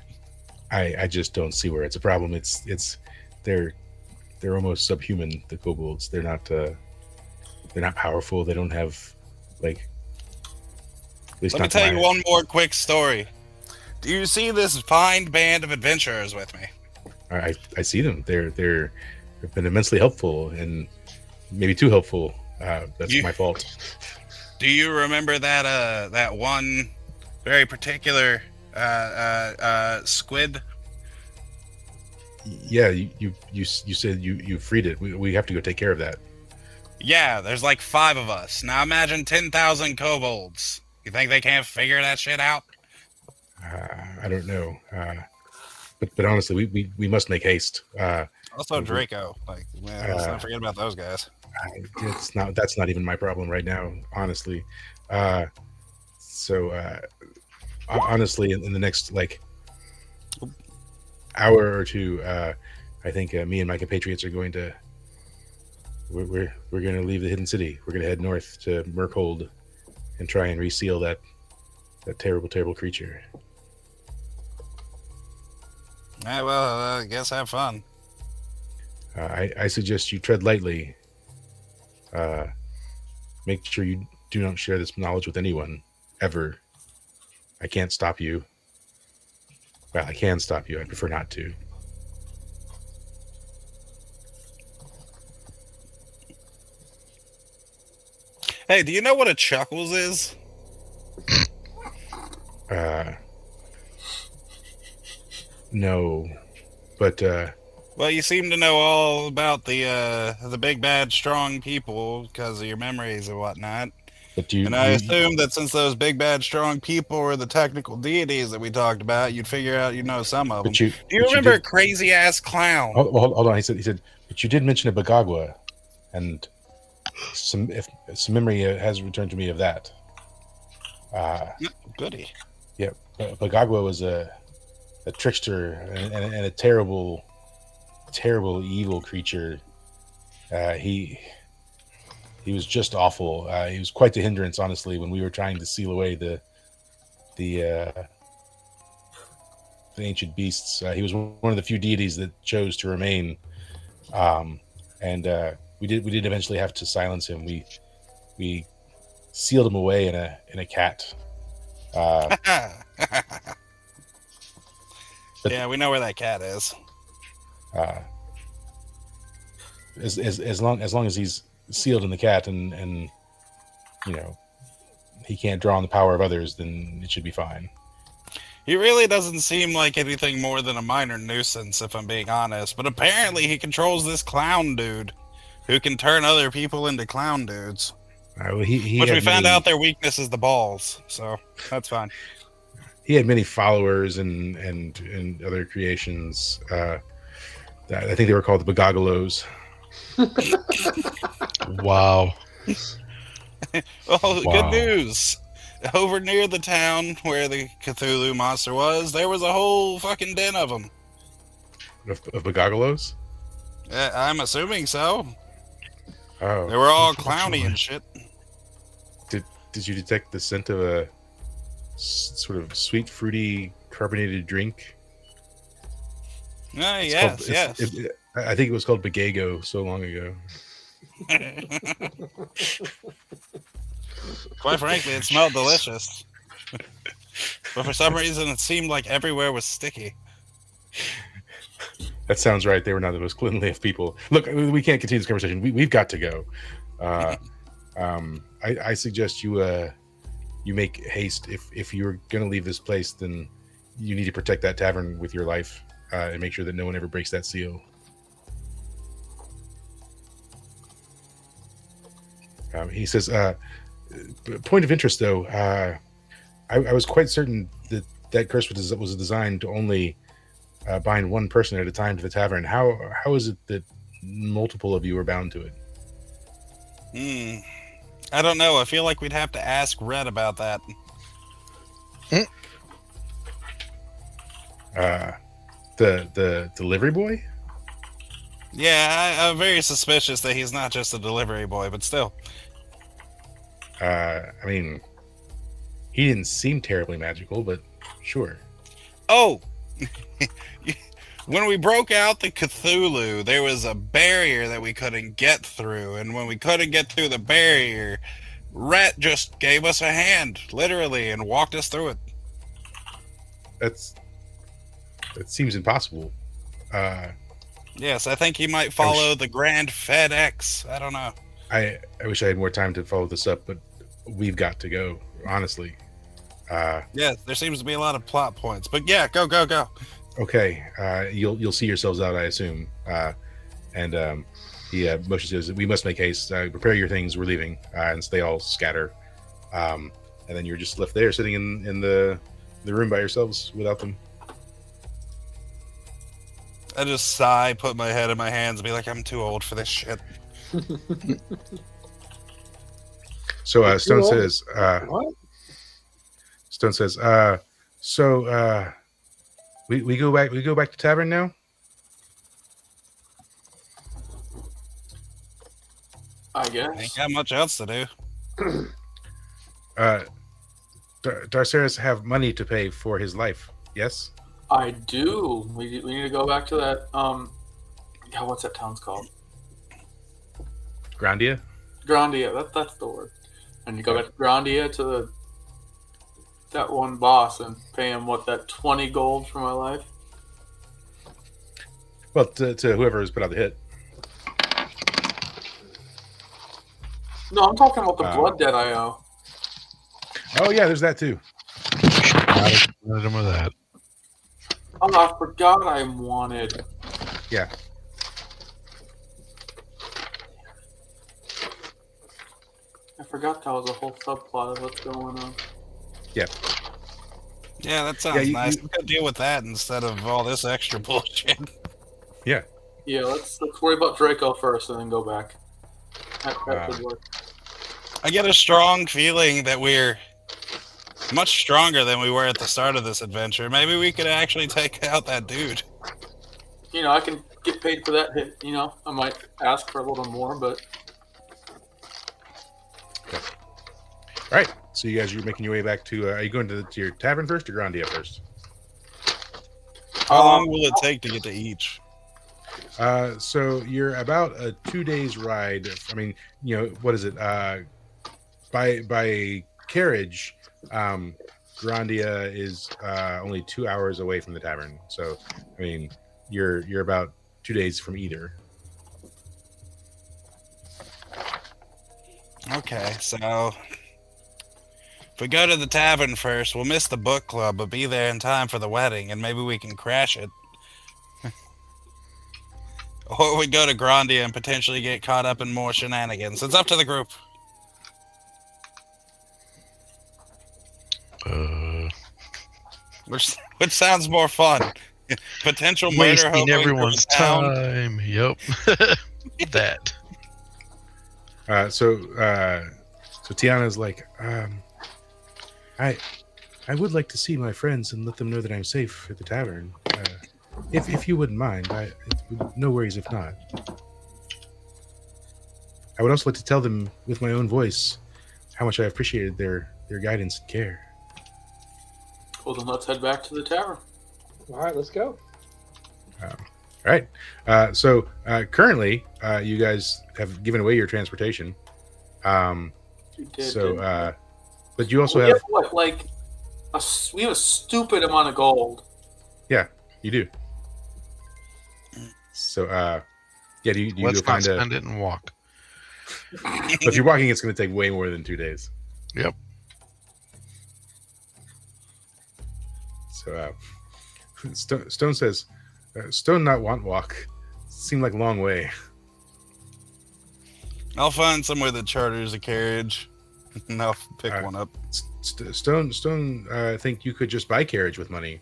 I just don't see where it's a problem. It's they're almost subhuman. The kobolds. They're not powerful. They don't have like. At least Let me not to tell my- you one more quick story. Do you see this fine band of adventurers with me? I see them. They've been immensely helpful and maybe too helpful. That's my fault. Do you remember that one very particular squid? Yeah, you said you freed it. We have to go take care of that. Yeah, there's like 5 of us. Now imagine 10,000 kobolds. You think they can't figure that shit out? I don't know. But honestly, we must make haste. Also Draco. Like, man, let's not forget about those guys. That's not even my problem right now, honestly. Honestly, in the next like hour or two, I think me and my compatriots are going to we're going to leave the hidden city. We're going to head north to Merkhold and try and reseal that terrible creature. Yeah, well, I guess have fun. I suggest you tread lightly. Make sure you do not share this knowledge with anyone, ever. I can't stop you. Well, I can stop you. I prefer not to. Hey, do you know what a chuckles is? No, but Well, you seem to know all about the big bad strong people because of your memories and whatnot. you. And I assume that since those big bad strong people were the technical deities that we talked about, you'd figure out you know some of them. Do you remember a crazy ass clown? Hold on. He said, but you did mention a Bagagwa, and some memory has returned to me of that. Goody. Yeah, Bagagwa was a trickster and a terrible evil creature. He was just awful. He was quite the hindrance, honestly, when we were trying to seal away the ancient beasts. He was one of the few deities that chose to remain, and we did eventually have to silence him. We sealed him away in a cat. Yeah, we know where that cat is. As long as he's sealed in the cat and you know he can't draw on the power of others, then it should be fine. He really doesn't seem like anything more than a minor nuisance, if I'm being honest. But apparently he controls this clown dude who can turn other people into clown dudes. Well, Which we found out their weakness is the balls, so that's fine. He had many followers and other creations. I think they were called the Bagagalos. Wow. Well, Wow. good news. Over near the town where the Cthulhu monster was, there was a whole fucking den of them. Of Bagagalos? I'm assuming so. Oh. They were all clowny and shit. Did you detect the scent of a sort of sweet, fruity, carbonated drink? Yes. I think it was called Bagago so long ago. Quite frankly, it smelled delicious. But for some reason, it seemed like everywhere was sticky. That sounds right. They were not the most cleanly of people. Look, we can't continue this conversation. We've got to go. I suggest you make haste. If you're going to leave this place, then you need to protect that tavern with your life and make sure that no one ever breaks that seal. He says, point of interest, though, I was quite certain that curse was designed to only bind one person at a time to the tavern. How is it that multiple of you are bound to it? I don't know. I feel like we'd have to ask Red about that. The delivery boy? Yeah, I'm very suspicious that he's not just a delivery boy, but still. I mean, he didn't seem terribly magical, but sure. Oh! When we broke out the Cthulhu, there was a barrier that we couldn't get through, and when we couldn't get through the barrier, Rhett just gave us a hand, literally, and walked us through it. That seems impossible. Yes, I think he might follow the Grand FedEx. I don't know. I wish I had more time to follow this up, but we've got to go, honestly. Yes, there seems to be a lot of plot points, but yeah, go. Okay, you'll see yourselves out, I assume. And he motions says, "We must make haste. Prepare your things. We're leaving." And so they all scatter. And then you're just left there, sitting in the room by yourselves without them. I just sigh, put my head in my hands, and be like, "I'm too old for this shit." So Stone says, What? "Stone says, we go back. We go back to Tavern now." I guess. Ain't got much else to do. Darceris have money to pay for his life. Yes. I do. We need to go back to that. Yeah, what's that town's called? Grandia. Grandia. That's the word. And you go back to Grandia to that one boss and pay him that 20 gold for my life. Well, to whoever has put out the hit. No, I'm talking about the blood debt I owe. Oh yeah, there's that too. None of that. Oh, I forgot I wanted. Yeah. I forgot that was a whole subplot of what's going on. Yeah. Yeah, that sounds nice. you- We could deal with that instead of all this extra bullshit. Yeah. Yeah, let's worry about Draco first and then go back. That should work. I get a strong feeling that we're much stronger than we were at the start of this adventure. Maybe we could actually take out that dude. You know, I can get paid for that hit. You know, I might ask for a little more, but All right. So you guys are making your way back to. Are you going to your tavern first or Grandia first? How long will it take to get to each? So you're about a 2 days ride. I mean, what is it? By carriage, Grandia is only 2 hours away from the tavern. So, I mean, you're about 2 days from either. Okay, so if we go to the tavern first, we'll miss the book club, but be there in time for the wedding, and maybe we can crash it. Or we go to Grandia and potentially get caught up in more shenanigans. It's up to the group. Which sounds more fun? Potential murder Wasting hobo in everyone's town. time. Yep. That. So Tiana's like, I would like to see my friends and let them know that I'm safe at the tavern. If you wouldn't mind, no worries if not. I would also like to tell them with my own voice how much I appreciated their guidance and care. well, then let's head back to the tavern. All right, let's go. All right. So currently, you guys have given away your transportation. You did, didn't we? But you also we have what, we have a stupid amount of gold. you do. So do you Let's go not find spend it and walk. if you're walking, it's going to take way more than 2 days. Yep. So Stone says, "Stone not want walk. Seem like a long way." I'll find somewhere that charters a carriage, and I'll pick All right. one up. Stone, I think you could just buy carriage with money.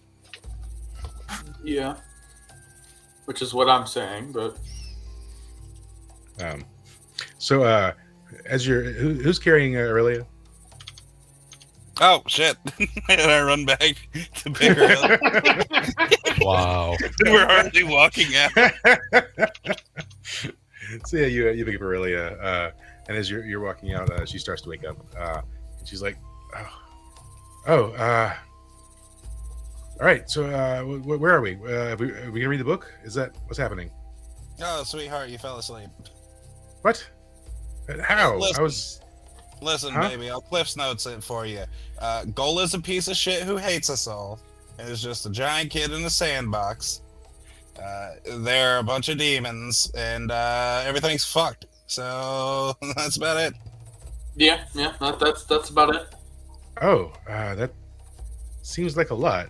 Yeah. which is what I'm saying. But So, as who's carrying Aurelia? Oh shit! And I run back to pick her up. Wow. We're hardly walking out. So yeah, you pick up Aurelia, and as you're walking out, she starts to wake up, and she's like, "Oh, all right. So where are we? Are we gonna read the book? Is that what's happening? Oh, sweetheart, you fell asleep. What? How? Listen. I was. Listen, Huh? baby, I'll Cliff's Notes it for you. Gola's a piece of shit who hates us all. And is just a giant kid in a sandbox. They're a bunch of demons, and everything's fucked. So that's about it. yeah, that's about it. Oh, that seems like a lot.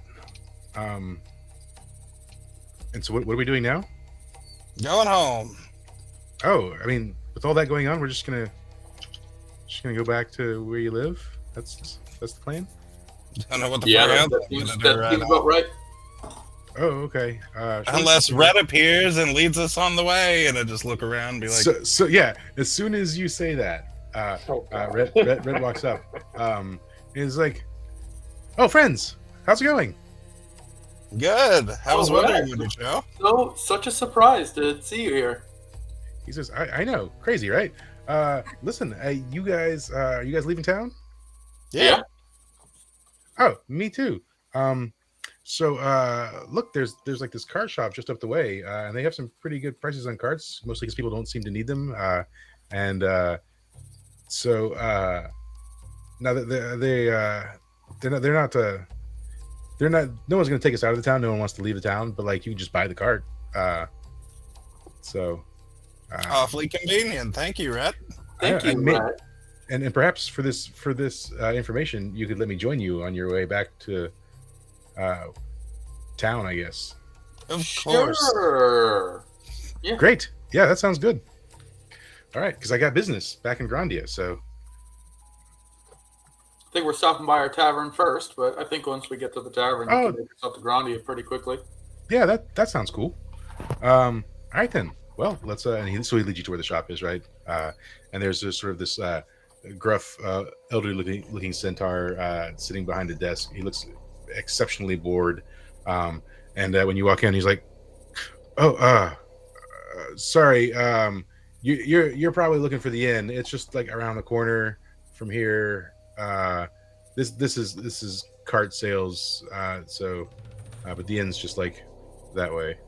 And so what are we doing now? Going home. Oh, I mean, with all that going on, we're just gonna go back to where you live. That's the plan. Don't know what the Yeah, fuck that I'm seems, gonna do that right seems now. about right. Oh, okay. Unless Red appears and leads us on the way, and I just look around and be like, so yeah. As soon as you say that, Oh, God. Red walks up. Is like, "Oh, friends, how's it going?" good. I was All right. wondering, would you, Joe? So, such a surprise to see you here. He says, "I know, crazy, right? Listen, you guys, are you guys leaving town?" Yeah. Oh, me too. So look, there's like this card shop just up the way, and they have some pretty good prices on cards, mostly because people don't seem to need them. And so now that they're not. No one's going to take us out of the town. No one wants to leave the town, but like you can just buy the card. So Awfully convenient. Thank you, Red. Thank I you, may- Red. and perhaps for this information, you could let me join you on your way back to town, I guess. Of course. Sure. Great. Yeah, that sounds good. All right, because I got business back in Grandia, so I think we're stopping by our tavern first, but I think once we get to the tavern, you Oh. can make yourself to Grandia pretty quickly. yeah, that sounds cool. All right then. Well, let's and he leads you to where the shop is, right? And there's this sort of this gruff, elderly looking centaur sitting behind the desk. He looks exceptionally bored. And when you walk in, he's like, "Oh, sorry. You're probably looking for the inn. It's just like around the corner from here. This is cart sales. But the inn's just like that way."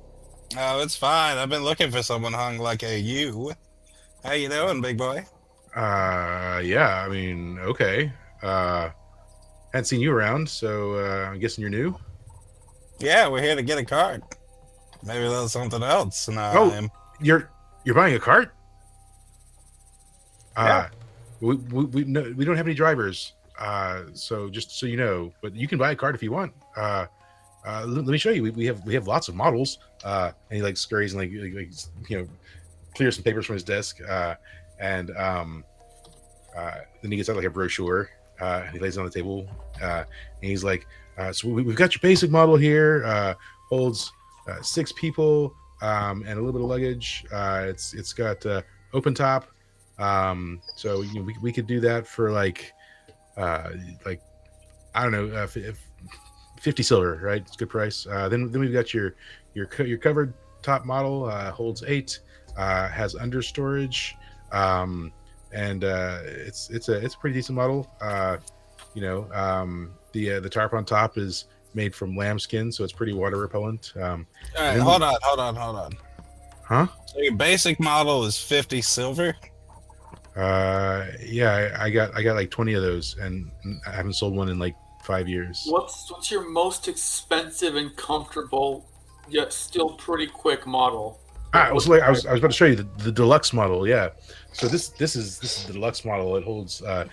Oh, it's fine. I've been looking for someone hung like a you. How you doing, big boy? Yeah. I mean, okay. Hadn't seen you around, so I'm guessing you're new. Yeah, we're here to get a card. Maybe that's something else. No, Oh. You're buying a cart? Yeah. We don't have any drivers. So just so you know, but you can buy a cart if you want. Let me show you. We have lots of models. And he like scurries and like clears some papers from his desk. And then he gets out like a brochure. And he lays it on the table. And he's like, so we've got your basic model here. Holds 6 people and a little bit of luggage. It's got open top. So we could do that for like I don't know, 50 silver, right? It's a good price. Then we've got your covered top model, holds 8, has under storage, and it's a pretty decent model. The tarp on top is made from lambskin, so it's pretty water repellent. All right, hold on. Huh? So your basic model is 50 silver. Yeah, I got like 20 of those, and I haven't sold one in like 5 years. What's your most expensive and comfortable, yet still pretty quick model? I was about to show you the deluxe model. Yeah, so this is the deluxe model. It holds up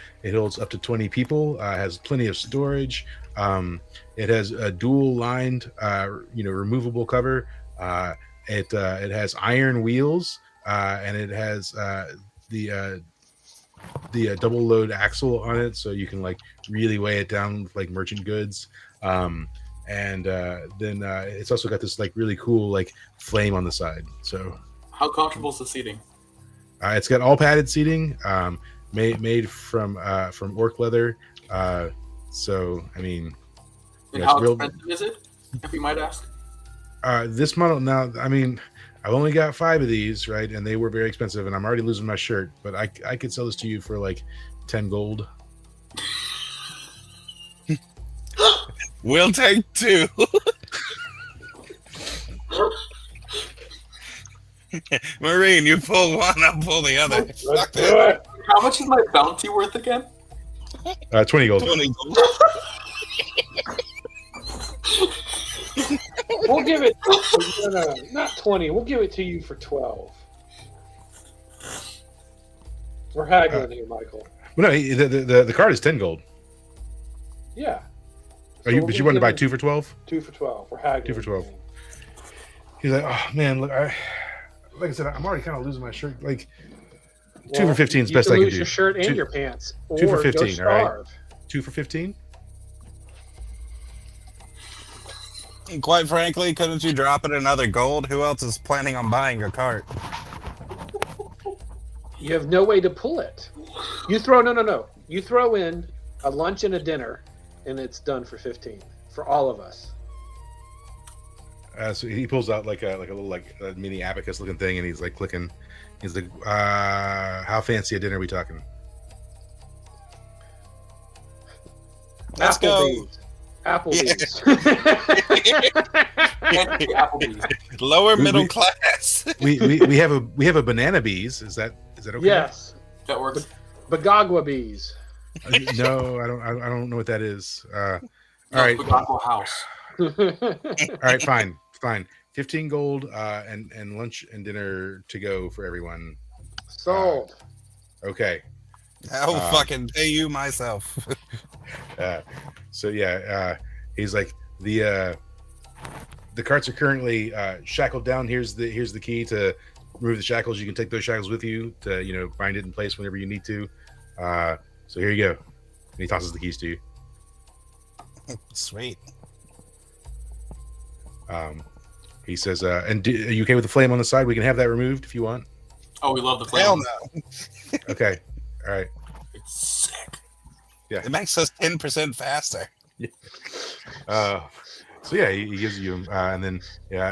to 20 people. Has plenty of storage. It has a dual lined, removable cover. It has iron wheels, and it has the double load axle on it, so you can like really weigh it down with like merchant goods. and then it's also got this like really cool like flame on the side. So How comfortable is the seating? it's got all padded seating, made from orc leather. So I mean, And yeah, how it's real. expensive is it, if you might ask? This model now, I mean, I've only got 5 of these, right? And they were very expensive, and I'm already losing my shirt. But I could sell this to you for like 10 gold. We'll take 2. Marine, you pull one, I'll pull the other. Let's Fuck do it. it. How much is my bounty worth again? 20 gold. 20 gold. We'll give it. No, not 20. We'll give it to you for 12. We're haggling here, Michael. Well, no, the card is 10 gold. Yeah. But you wanted to buy 2 for 12? 2 for 12. We're haggling. 2 for 12. He's like, oh man, look, like I said, I'm already kind of losing my shirt. Like 2 for 15 is the best I can lose do. Your shirt and 2 your pants. 2 for or 15, go all right? starve. 2 for 15? And quite frankly, couldn't you drop it another gold? Who else is planning on buying your cart? You have no way to pull it. You throw no. You throw in a lunch and a dinner, and it's done for 15 for all of us. So he pulls out like a little like a mini abacus looking thing, and he's like clicking. He's like, how fancy a dinner are we talking? Let's go. Applebee's. Applebee's. Lower We- middle we- class. we have a banana bees. Is that okay? Yes. That works. Bagagwa bees. No, I don't know what that is. All No, right, Bagako House. all right, fine. 15 gold and lunch and dinner to go for everyone. Sold. Okay. I'll fucking pay you myself. So yeah, he's like the carts are currently shackled down. Here's the key to remove the shackles. You can take those shackles with you to bind it in place whenever you need to. So here you go. And he tosses the keys to you. Sweet. He says, "And are you okay with the flame on the side? We can have that removed if you want." Oh, we love the flame. Hell no. Okay. All right. It's sick. It makes us 10% faster. So yeah, he gives you, and then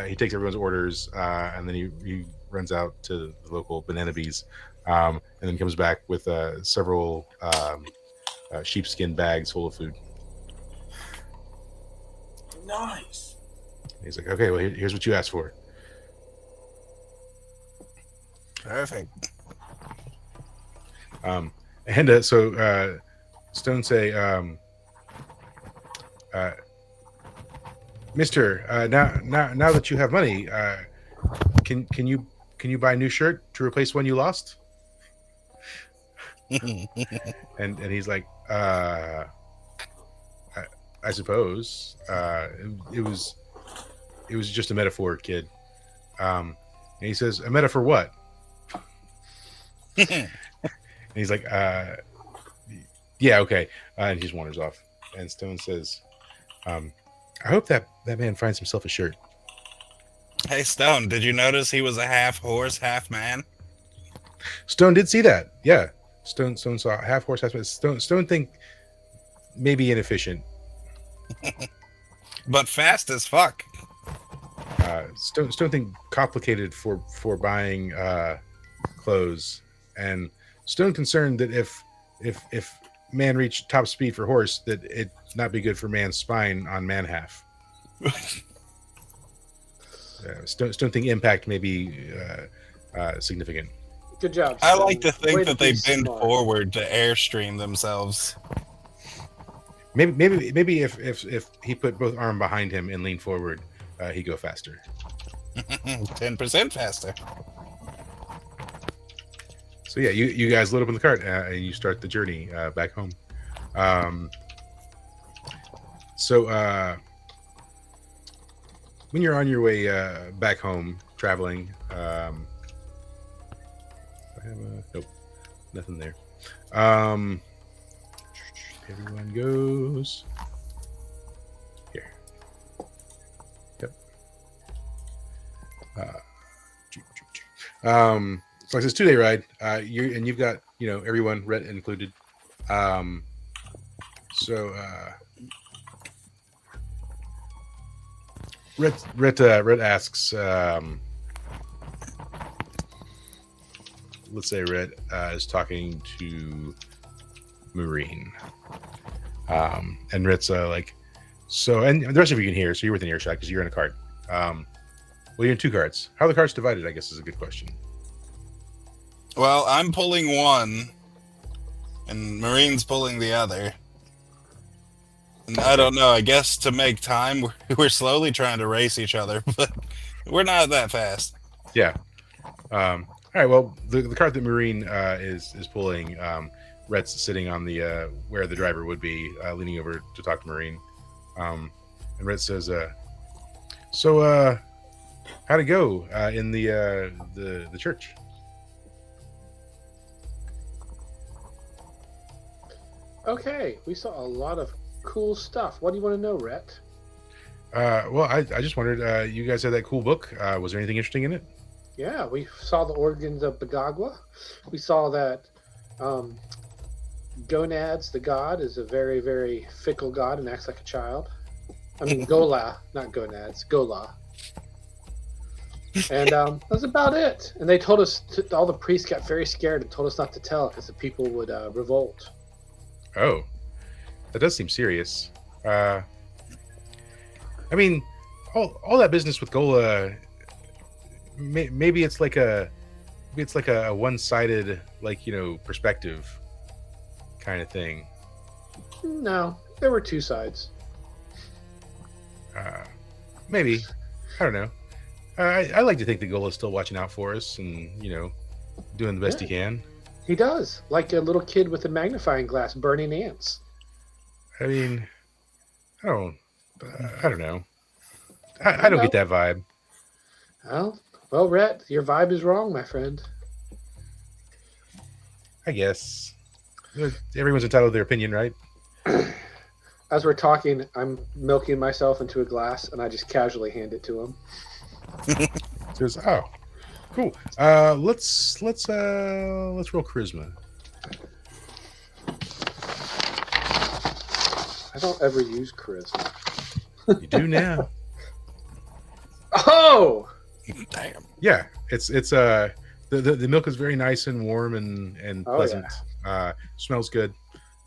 he takes everyone's orders, and then he runs out to the local banana bees, and then comes back with several sheepskin bags full of food. Nice. He's like, okay, well here's what you asked for. Perfect. And so Stone say, Mister, now that you have money, can you buy a new shirt to replace one you lost? And he's like, I suppose it was just a metaphor, kid. And he says, a metaphor what? And he's like, yeah, okay. And he just wanders off. And Stone says, I hope that man finds himself a shirt. Hey, Stone, did you notice he was a half horse, half man? Stone did see that. Yeah. Stone saw half horse, half man. Stone think maybe inefficient. But fast as fuck. Stone think complicated for buying clothes, and Stone concerned that if man reached top speed for horse, that it not be good for man's spine on man half. Stone think impact may be significant. Good job. I Stone. like to think Way that be they bend smart. forward to airstream themselves. Maybe if he put both arm behind him and lean forward, he'd go faster. 10% faster. So yeah, you guys load up in the cart and you start the journey back home. So when you're on your way back home, traveling, nope, nothing there. Everyone goes here. So like this 2-day ride. You've got everyone, Rhett included. Um, so Rhett asks. Let's say Rhett is talking to Marine, and Rhett's like, so, and the rest of you can hear, so you're within earshot because you're in a cart. Well, you're in 2 carts. How are the carts divided? I guess is a good question. Well, I'm pulling one, and Marine's pulling the other. And I don't know. I guess to make time, we're slowly trying to race each other, but we're not that fast. Yeah. All right. Well, the cart that Marine is pulling, Rhett's sitting on the where the driver would be, leaning over to talk to Marine. And Rhett says, "So, how'd it go in the church?" Okay, we saw a lot of cool stuff. What do you want to know, Rhett? Well, I just wondered. You guys had that cool book. Was there anything interesting in it? Yeah, we saw the organs of Bagagwa. We saw that Gonads, the god, is a very, very fickle god and acts like a child. I mean, Gola, not Gonads, Gola. And that's about it. And they told us, all the priests got very scared and told us not to tell because the people would revolt. Oh, that does seem serious. I mean, all that business with Gola. Maybe it's like a one-sided, perspective kind of thing. No, there were 2 sides. Maybe, I don't know. I like to think that Gola's still watching out for us and doing the best he can. He does, like a little kid with a magnifying glass burning ants. I mean, I don't know. I don't get that vibe. Well, Rhett, your vibe is wrong, my friend. I guess everyone's entitled to their opinion, right? As we're talking, I'm milking myself into a glass, and I just casually hand it to him. Says, "Oh, cool. Let's roll charisma." I don't ever use charisma. You do now. Oh, Damn. Yeah, it's the milk is very nice and warm and pleasant. Smells good.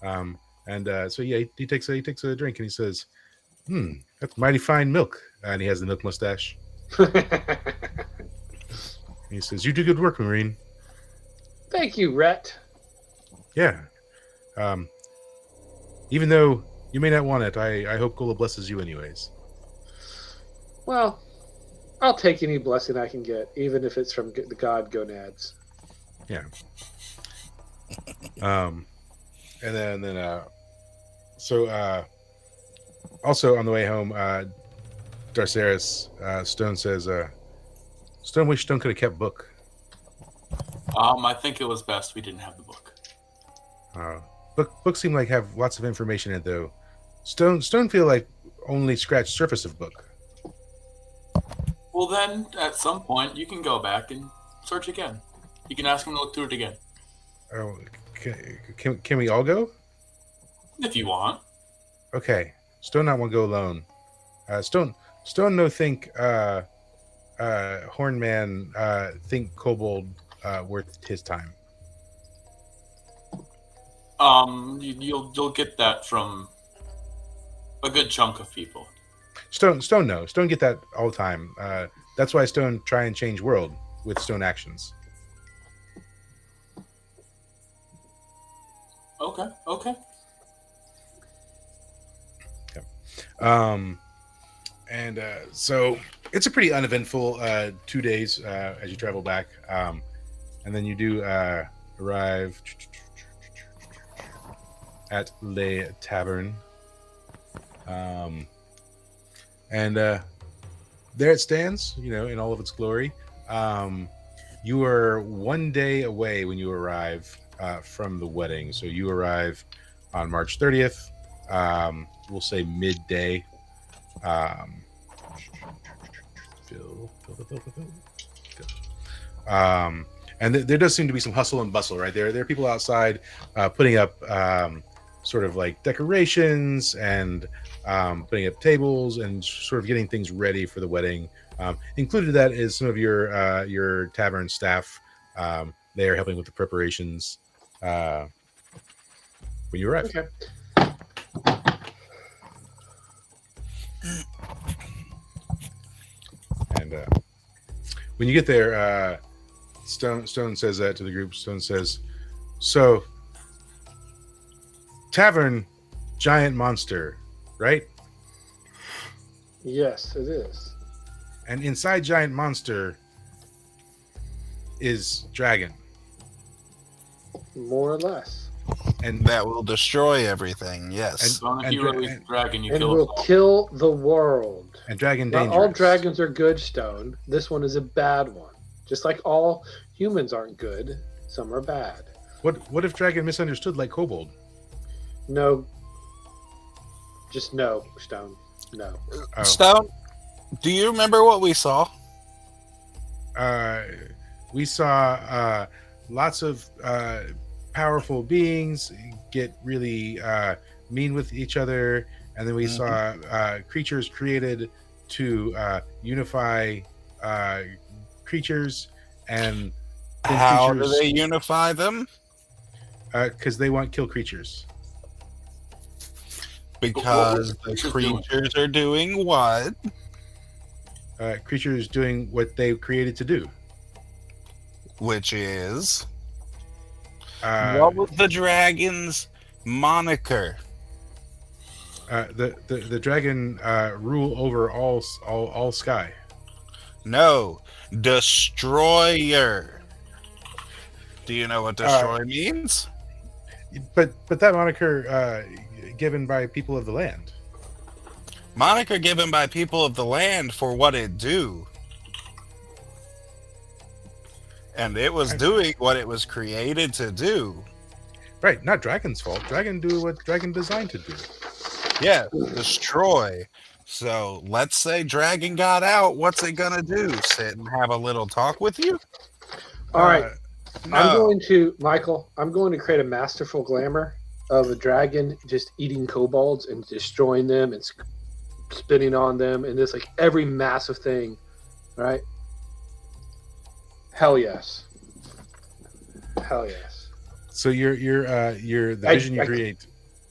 So yeah, he takes a drink and he says, "That's mighty fine milk." And he has the milk mustache. He says, "You do good work, Marine." Thank you, Rhett. Yeah. Even though you may not want it, I hope Gola blesses you anyways. Well, I'll take any blessing I can get, even if it's from the god Gonads. Yeah. And then also on the way home, Darceris, Stone says, Stone wish Stone could have kept book. I think it was best we didn't have the book. Book seem like have lots of information in it though. Stone feel like only scratched surface of book. Well, then at some point you can go back and search again. You can ask him to look through it again Oh, can we all go? if you want. Okay. Stone not want to go alone. Stone no think Hornman think Kobold worth his time. You'll get that from a good chunk of people. Stone no. Stone get that all the time. That's why Stone try and change world with Stone actions. Okay. So it's a pretty uneventful 2 days as you travel back, and then you do arrive at Le Tavern, and there it stands, in all of its glory. You are 1 day away when you arrive from the wedding, so you arrive on March 30th. We'll say midday. Fill. And there does seem to be some hustle and bustle, right? There are people outside putting up sort of like decorations and putting up tables and sort of getting things ready for the wedding. Included in that is some of your tavern staff. They are helping with the preparations when you arrive. Okay. And when you get there, Stone says that to the group. Stone says, "So, Tavern, giant monster, right? Yes, it is. And inside giant monster is dragon, More or less. and That will destroy everything. Yes. So if And you dra- release and- the dragon, you And kill will us all. kill the world. and dragon Not dangerous. all dragons are good, Stone. This one is a bad one. Just like all humans aren't good, some are bad. What if dragon misunderstood like kobold? No. Just no, Stone. No. Oh. Stone, do you remember what we saw? We saw lots of powerful beings get really mean with each other, and then we saw creatures created to unify creatures, and then How do creatures, they unify them? because they want kill creatures. Because the creatures doing? creatures are doing what? Creatures doing what they created to do. Which is Uh, what was the dragon's moniker? the dragon rule over all sky. No, destroyer. Do you know what destroy means? But that moniker given by people of the land. Moniker given by people of the land for what it do. And it was doing what it was created to do. Right, not dragon's fault. Dragon do what dragon designed to do. Yeah, destroy. So let's say dragon got out. What's it gonna do? Sit and have a little talk with you? All right. No. I'm going to create a masterful glamour of a dragon just eating kobolds and destroying them and spinning on them and just like every massive thing, right? Hell yes. Hell yes. So the vision you create.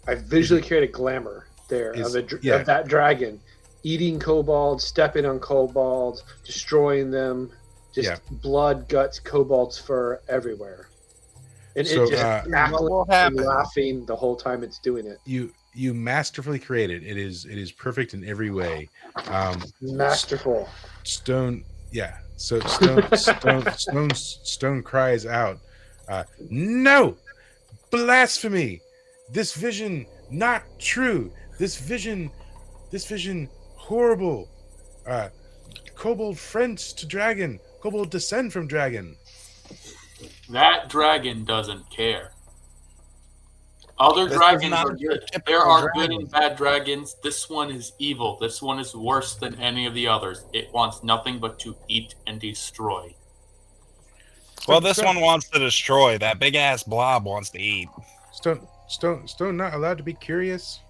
I visually create a glamour there Is- of yeah. that dragon eating kobolds, stepping on kobolds, destroying them, just Yeah. blood, guts, kobold's fur everywhere. And So, it just what cackling will and happen? laughing the whole time it's doing it. You masterfully created. It is perfect in every way. Masterful. Stone, yeah. So Stone cries out, "No, blasphemy! This vision not true. This vision horrible. Kobold friends to dragon. Kobold descend from dragon." That dragon doesn't care. Other This is dragons not are a good. typical There are dragon. good and bad dragons. This one is evil. This one is worse than any of the others. It wants nothing but to eat and destroy. Well, this one wants to destroy. That big ass blob wants to eat. Stone not allowed to be curious.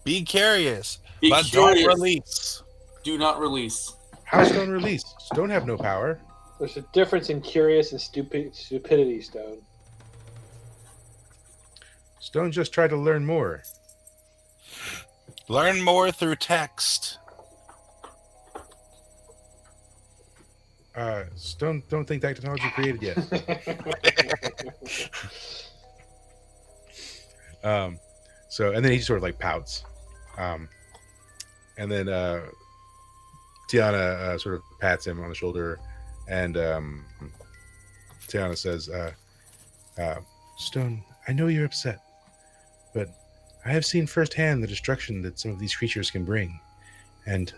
Be curious, Be but curious. don't release. Do not release. How Stone release? Stone have no power. There's a difference in curious and stupidity, Stone. Stone just tried to learn more. Learn more through text. Stone don't think that technology created yet. So and then he sort of like pouts, and then Tiana sort of pats him on the shoulder, and Tiana says, "Stone, I know you're upset, but I have seen firsthand the destruction that some of these creatures can bring, and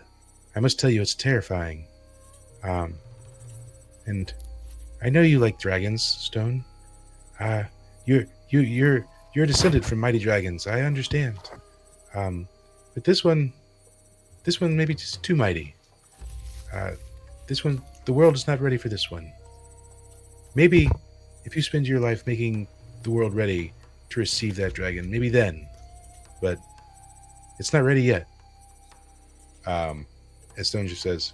I must tell you, it's terrifying. And I know you like dragons, Stone. You're descended from mighty dragons. I understand. But this one may be just too mighty. This one the world is not ready for this one. Maybe if you spend your life making the world ready to receive that dragon, maybe then. But it's not ready yet. And Stone just says,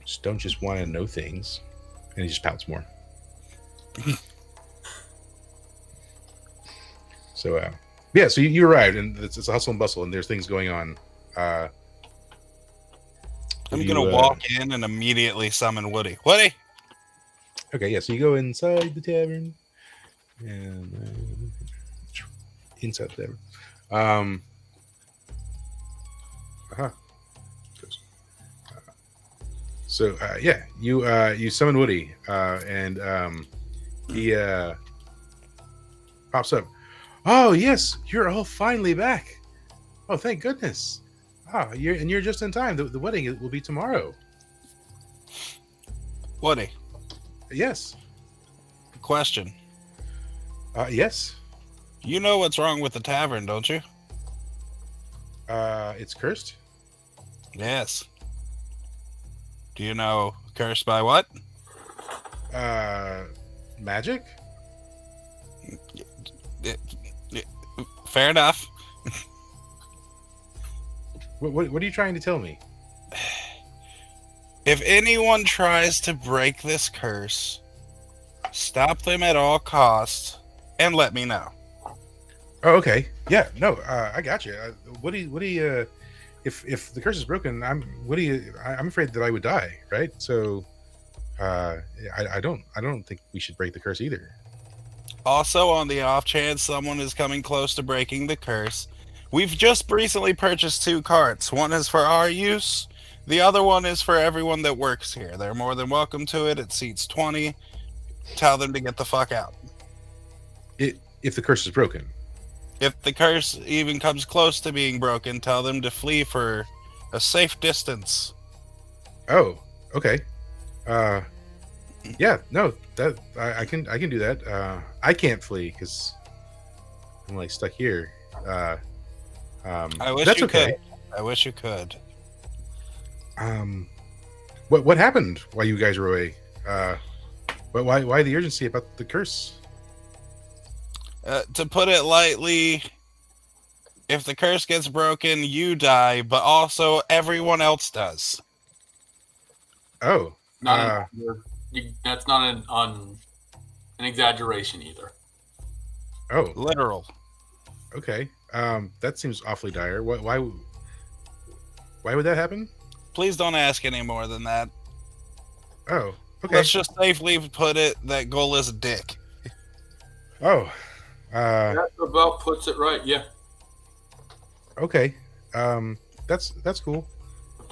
Stone just want to know things. And he just pouts more. So, yeah, so you arrived, and it's a hustle and bustle, and there's things going on. I'm going to walk in and immediately summon Woody. Woody! Okay, yeah, so you go inside the tavern. And inside the tavern. So yeah, you summon Woody, and he pops up. Oh yes, you're all finally back. Oh, thank goodness. Ah, you're just in time. The wedding will be tomorrow. Woody, Yes. question. Yes. You know what's wrong with the tavern, don't you? It's cursed. Yes. Do you know cursed by what? Magic. Fair enough. What are you trying to tell me? If anyone tries to break this curse, stop them at all costs and let me know. Oh, okay. Yeah. No. I got you. Woody. If the curse is broken, I'm afraid that I would die. Right. So, I don't think we should break the curse either. Also, on the off chance someone is coming close to breaking the curse, we've just recently purchased 2 carts. One is for our use. The other one is for everyone that works here. They're more than welcome to it. It seats 20. Tell them to get the fuck out. If the curse is broken. If the curse even comes close to being broken, tell them to flee for a safe distance. Oh, okay. Yeah, no, that I can do that. I can't flee because I'm like stuck here. I wish that's you okay. could. I wish you could. What happened while you guys were away? But why the urgency about the curse? To put it lightly, if the curse gets broken, you die, but also everyone else does. Oh, that's not an exaggeration either. Oh, Literal. Okay. That seems awfully dire. Why would that happen? Please don't ask any more than that. Oh, okay. Let's just safely put it that Goal is a dick. Oh, That about puts it right. Yeah. okay. That's cool.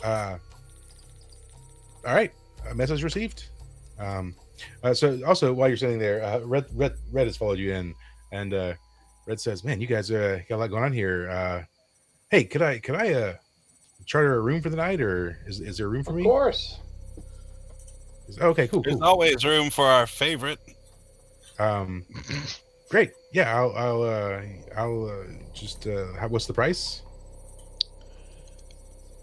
All right. Message received. So also while you're sitting there, Red has followed you in, and Red says, "Man, you guys got a lot going on here. Hey, could I charter a room for the night, or is there a room for me?" Of course. Okay, cool. There's always room for our favorite. Great. Yeah, I'll just. What's the price?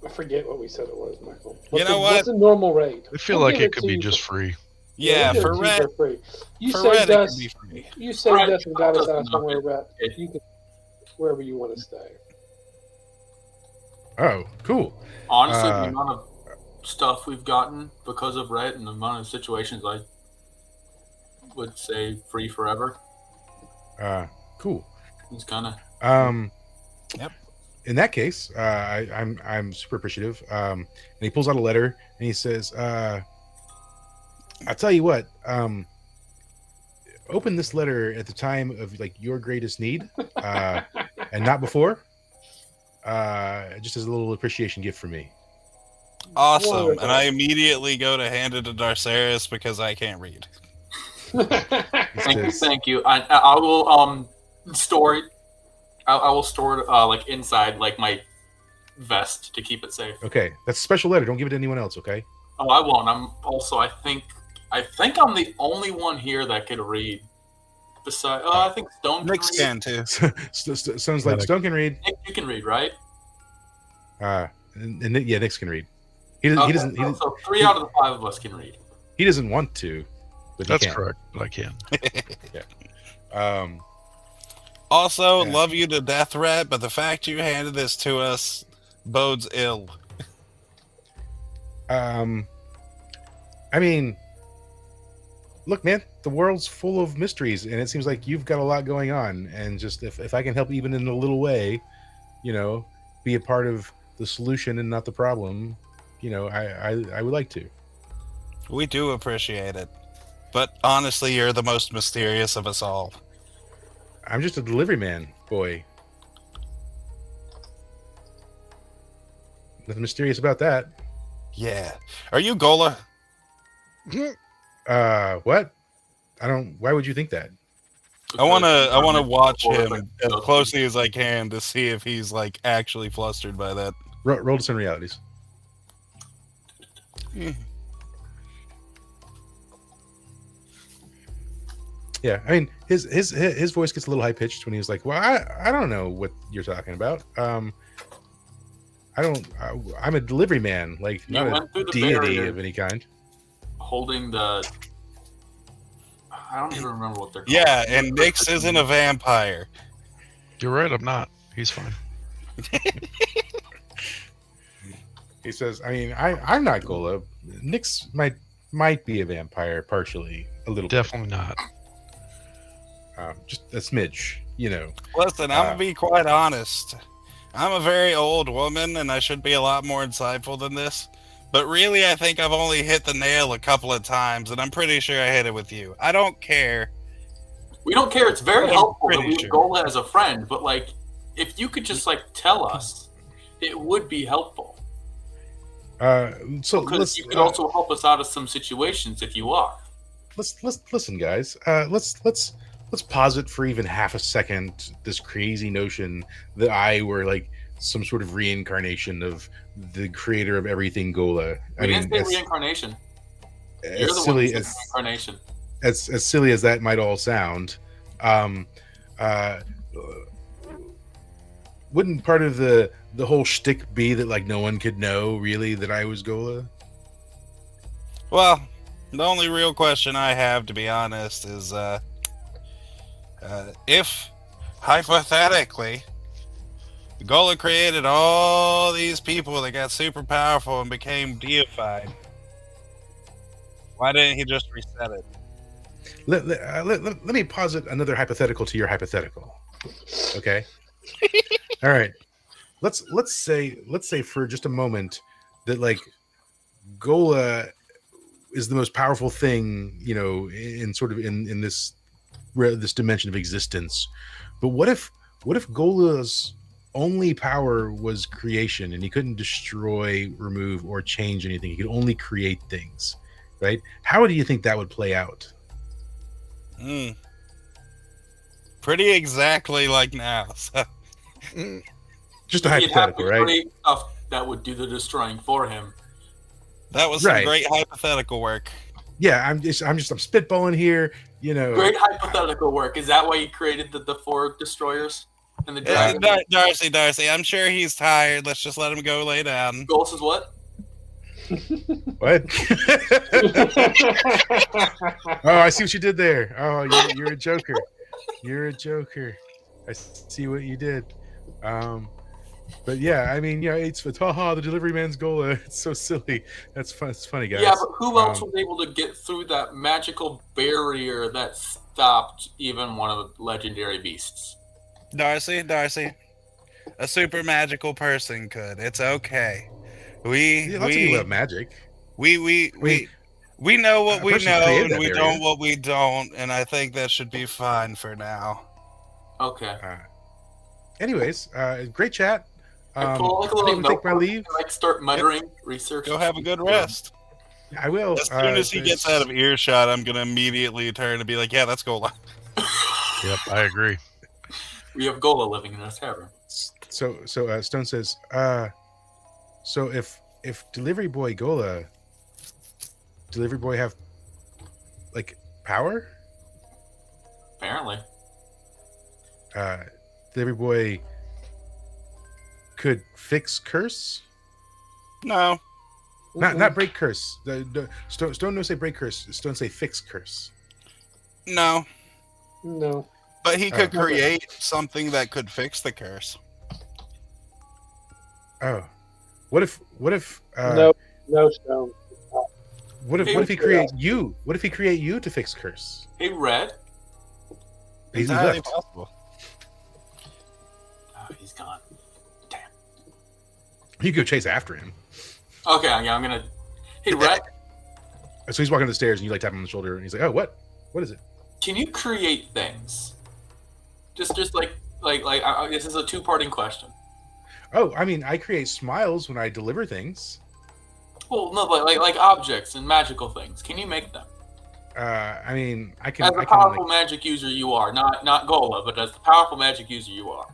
I forget what we said it was, Michael. You know what? What's the normal rate? I feel We'll like give it could to be you just free. Yeah, we'll for give it to you Red. free. You For saved Red, it us. can be free. You saved Right. us and got us out Doesn't somewhere, matter. but you can wherever you want to stay. Oh, cool. Honestly, the amount of stuff we've gotten because of Red and the amount of situations, I would say free forever. Cool. It's kind of Yep. In that case, I'm super appreciative. And he pulls out a letter and he says, "I'll tell you what. Open this letter at the time of like your greatest need, and not before. Just as a little appreciation gift for me." Awesome. Wonderful. And I immediately go to hand it to Darceris because I can't read. He thank you, says, thank you. I will store it. I will store it like inside like my vest to keep it safe. "Okay, that's a special letter. Don't give it to anyone else. Okay." Oh, I won't. I'm also. I think I'm the only one here that could read. Besides, I think Stone can Nick read. can too. Sounds like Stone can read. Nick, you can read, right? And yeah, Nix can read. He Okay, doesn't. so 3 out of the 5 of us can read. He doesn't want to, but he That's can. correct, but I can. Also, Yeah. love you to death, Rat, but the fact you handed this to us bodes ill. I mean, look, man, the world's full of mysteries, and it seems like you've got a lot going on. And just if I can help even in a little way, be a part of the solution and not the problem, I would like to. We do appreciate it. But honestly, you're the most mysterious of us all. I'm just a delivery man, boy. Nothing mysterious about that. Yeah. Are you Gola? What? I don't. Why would you think that? I wanna watch Or him like, as closely as I can to see if he's like actually flustered by that. Roll to some realities. Yeah, I mean, his voice gets a little high pitched when he's like, "Well, I don't know what you're talking about. I'm a delivery man, like You not went through a the deity barrier. of any kind." Holding the. I don't even remember what they're called. Yeah, and Nix isn't a vampire. You're right, I'm not. He's fine. He says, "I mean, I'm not Gola. Nyx might be a vampire, partially, a little Definitely not. bit. Just a smidge, Listen, I'm gonna be quite honest. I'm a very old woman, and I should be a lot more insightful than this. But really, I think I've only hit the nail a couple of times, and I'm pretty sure I hit it with you. I don't care. We don't care. It's very I'm helpful that pretty we have sure. Gola as a friend, but like, if you could just like tell us, it would be helpful. So Because you could also help us out of some situations if you are. let's listen, guys. Let's pause it for even half a second. This crazy notion that I were like some sort of reincarnation of the creator of everything, Gola. We didn't say reincarnation. You're the silly one who said reincarnation. as silly as that might all sound, wouldn't part of the whole shtick be that like no one could know really that I was Gola? Well, the only real question I have, to be honest, is if hypothetically Gola created all these people that got super powerful and became deified, why didn't he just reset it? Let me posit another hypothetical to your hypothetical. Okay. All right. Let's say for just a moment that like Gola is the most powerful thing, in sort of in this dimension of existence. But what if Gola's only power was creation, and he couldn't destroy, remove, or change anything? He could only create things, right? How do you think that would play out? Pretty exactly like now. So. Just a hypothetical, right? Create stuff that would do the destroying for him. That was some great hypothetical work. Yeah, I'm spitballing here. Great hypothetical work. Is that why you created the 4 destroyers and the dragon? Darcy, I'm sure he's tired. Let's just let him go lay down. Ghost is what? What? Oh, I see what you did there. Oh, you're a joker. You're a joker. I see what you did. But yeah, I mean, it's haha, the delivery man's Gola. It's so silly. That's fun. It's funny, guys. Yeah, but who else was able to get through that magical barrier that stopped even one of the legendary beasts? Darcy, a super magical person could. It's okay. We lots of people have magic. We know what we know, and we barrier. don't what we don't, and I think that should be fine for now. Okay. Anyways, great chat. I pull like a I little think we'll take my leave. and, like start muttering research. Go have a good rest. I will. As soon as he gets out of earshot, I'm gonna immediately turn and be like, "Yeah, that's Gola." Yep, I agree. We have Gola living in our tavern. So Stone says, so if Delivery Boy Gola, Delivery Boy have like power? Apparently. Delivery Boy could fix curse? No. Not break curse. The Stone no say break curse. Stone say fix curse. No, No. but he could Okay. create something that could fix the curse. Oh, what if No stone. what if he create you? What if he create you to fix curse? Hey, Red. He Entirely left. possible. Oh, he's gone. Damn. You go chase after him. Okay, yeah, I'm gonna. Hey, Red. So he's walking up the stairs, and you like tap him on the shoulder, and he's like, "Oh, what? What is it?" Can you create things? Just like this is a two-parting question. Oh, I mean, I create smiles when I deliver things. Well, no, but like objects and magical things. Can you make them? I mean, I can. As a powerful magic user, you are not Gola, but as the powerful magic user, you are.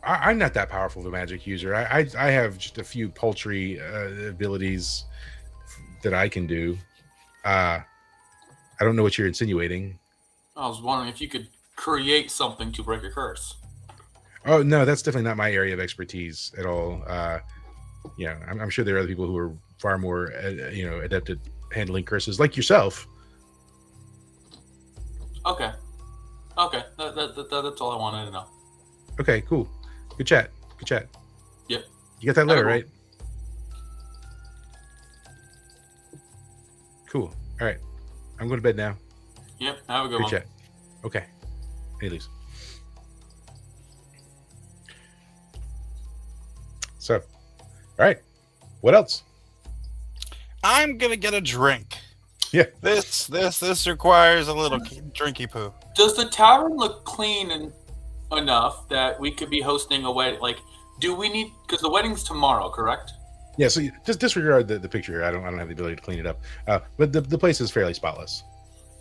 I'm not that powerful of a magic user. I have just a few paltry abilities that I can do. I don't know what you're insinuating. I was wondering if you could create something to break a curse. Oh no, that's definitely not my area of expertise at all. Yeah, I'm sure there are other people who are far more, adept at handling curses, like yourself. Okay. That's all I wanted to know. Okay, cool. Good chat. Yep. You got that letter, Cool. right? Cool. All right. I'm going to bed now. Yep. Have a good Good one. chat. Okay. He leaves. So, all right. What else? I'm gonna get a drink. Yeah. This requires a little drinky poo. Does the tavern look clean enough that we could be hosting a wedding? Like, do we need? Because the wedding's tomorrow, correct? Yeah. So you just disregard the picture here. I don't have the ability to clean it up. But the place is fairly spotless.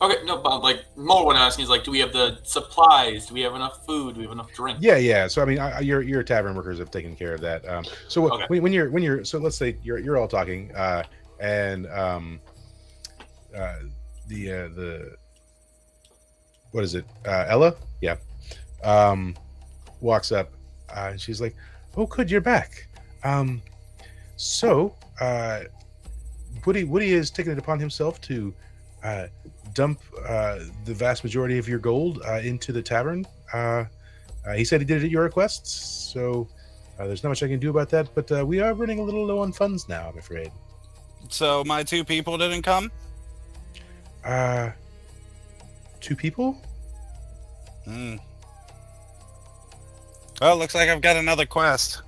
Okay, no, but like more what I'm asking is like, do we have the supplies? Do we have enough food? Do we have enough drink? Yeah. So I mean, your tavern workers have taken care of that. So Okay. when you're so let's say you're all talking, and the what is it? Ella? Yeah. Walks up, and she's like, "Oh, good, you're back." So Woody has taken it upon himself to dump the vast majority of your gold into the tavern. He said he did it at your request, so there's not much I can do about that. But we are running a little low on funds now, I'm afraid. So my two people didn't come? 2 people? Hmm. Well, looks like I've got another quest.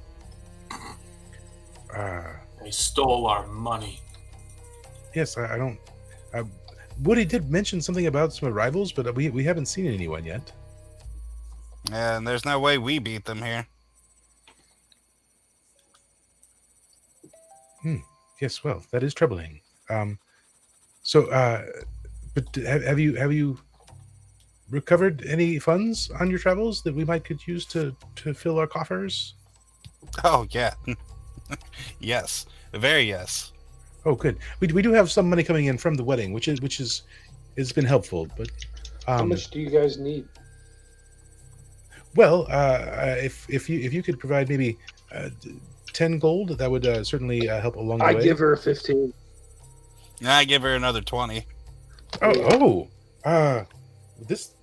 They stole our money. Yes, I don't. Woody did mention something about some arrivals, but we haven't seen anyone yet. And there's no way we beat them here. Yes, well, that is troubling. But have you recovered any funds on your travels that we could use to fill our coffers? Oh, yeah. Yes. Very yes. Oh, good. We do have some money coming in from the wedding, which has been helpful. But How much do you guys need? well, if you could provide maybe 10 gold, that would certainly help along the way. I give her 15. I give her another 20. This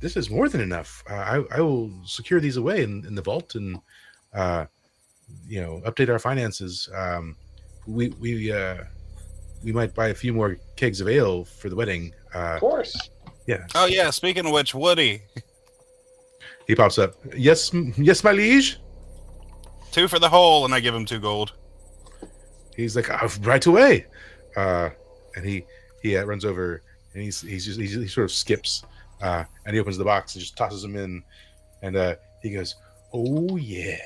is more than enough. I will secure these away in the vault and update our finances. We might buy a few more kegs of ale for the wedding. Of course. Yeah. Oh, yeah. Speaking of which, Woody. He pops up. Yes, my liege. 2 for the whole, and I give him 2 gold. He's like, right away. And he runs over and he sort of skips and he opens the box and just tosses them in, and he goes, "Oh yeah."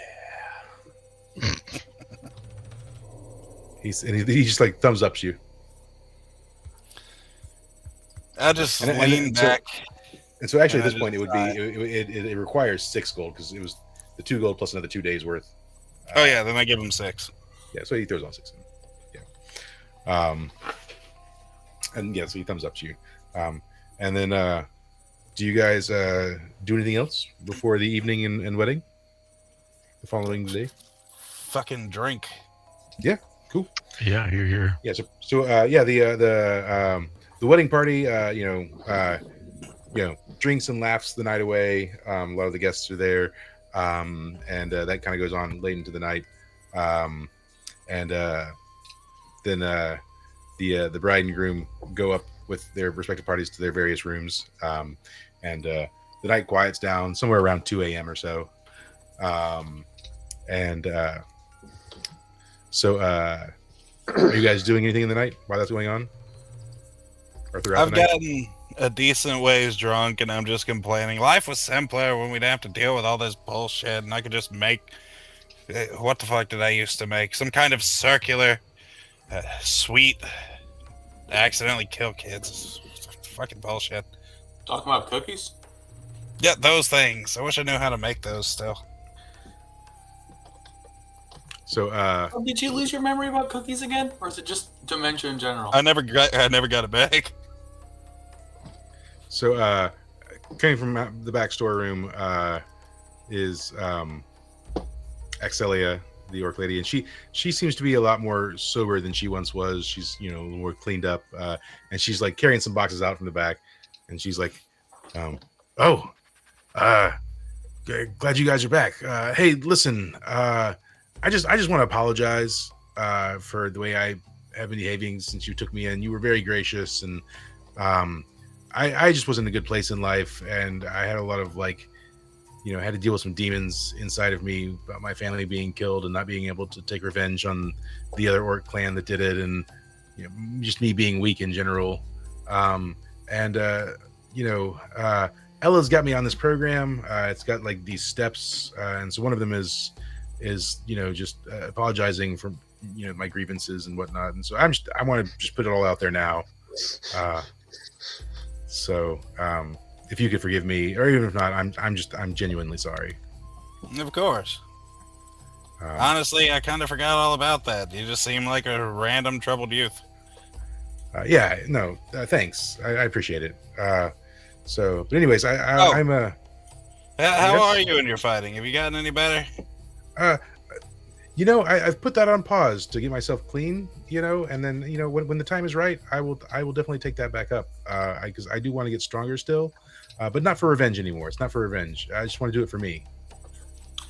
he just like thumbs ups you. I just And lean back. And so actually, And at this point, it would be it requires 6 gold because it was the 2 gold plus another 2 days worth. Oh, yeah. Then I give him 6. Yeah, so he throws on 6 in. Yeah. And yeah, so he thumbs up to you. And then do you guys do anything else before the evening and wedding? The following day? Fucking drink. Yeah, Cool. Yeah, you're here. Yeah. The wedding party. Drinks and laughs the night away. A lot of the guests are there, and that kind of goes on late into the night. And then the bride and groom go up with their respective parties to their various rooms, and the night quiets down somewhere around 2 a.m. or so. So, are you guys doing anything in the night while that's going on? Or throughout I've the night? gotten a decent ways drunk, and I'm just complaining. Life was simpler when we didn't have to deal with all this bullshit, and I could just make. What the fuck did I used to make? Some kind of circular, sweet, accidentally kill kids. Fucking bullshit. Talking about cookies? Yeah, those things. I wish I knew how to make those still. So, Oh, did you lose your memory about cookies again, or is it just dementia in general? I never got it back. So, coming from the back storeroom is Axelia, the orc lady, and she seems to be a lot more sober than she once was. She's a little more cleaned up, and she's like carrying some boxes out from the back, and she's like, glad you guys are back. Hey, listen, I just want to apologize for the way I have been behaving since you took me in. You were very gracious, and I just wasn't in a good place in life, and I had a lot of had to deal with some demons inside of me about my family being killed and not being able to take revenge on the other orc clan that did it, and just me being weak in general. Ella's got me on this program. It's got like these steps, and so one of them is just apologizing for my grievances and whatnot. And so I want to just put it all out there now. So if you could forgive me, or even if not, I'm genuinely sorry. Of course. Honestly, I kind of forgot all about that. You just seem like a random troubled youth. Thanks. I appreciate it. But anyways, How Yes? are you in your fighting? Have you gotten any better? I've put that on pause to get myself clean, and then when the time is right, I will definitely take that back up, because I do want to get stronger still, but not for revenge anymore. It's not for revenge. I just want to do it for me.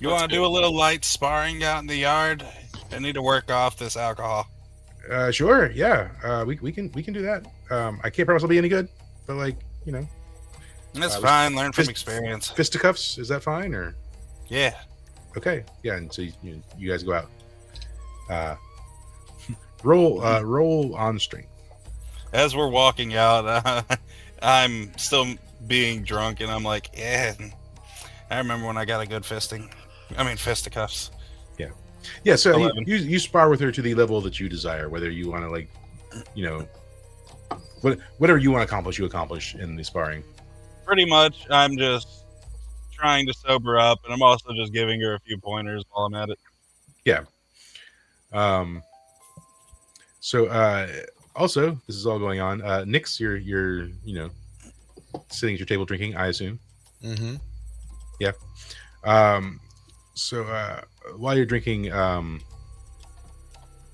You want to do a little light sparring out in the yard? I need to work off this alcohol. Sure, yeah, we can do that. I can't promise I'll be any good, but That's fine. Learn from experience. Fisticuffs, is that fine, or? Yeah. Okay, yeah, and so you guys go out. Roll on strength. As we're walking out, I'm still being drunk, and I'm like, yeah, I remember when I got a good fisticuffs. Yeah, so 11. you spar with her to the level that you desire, whether you want to whatever you want to accomplish, you accomplish in the sparring. Pretty much, I'm just trying to sober up, and I'm also just giving her a few pointers while I'm at it. Yeah. Also, this is all going on. Nix, you're sitting at your table drinking, I assume. Mm-hmm. Yeah. While you're drinking,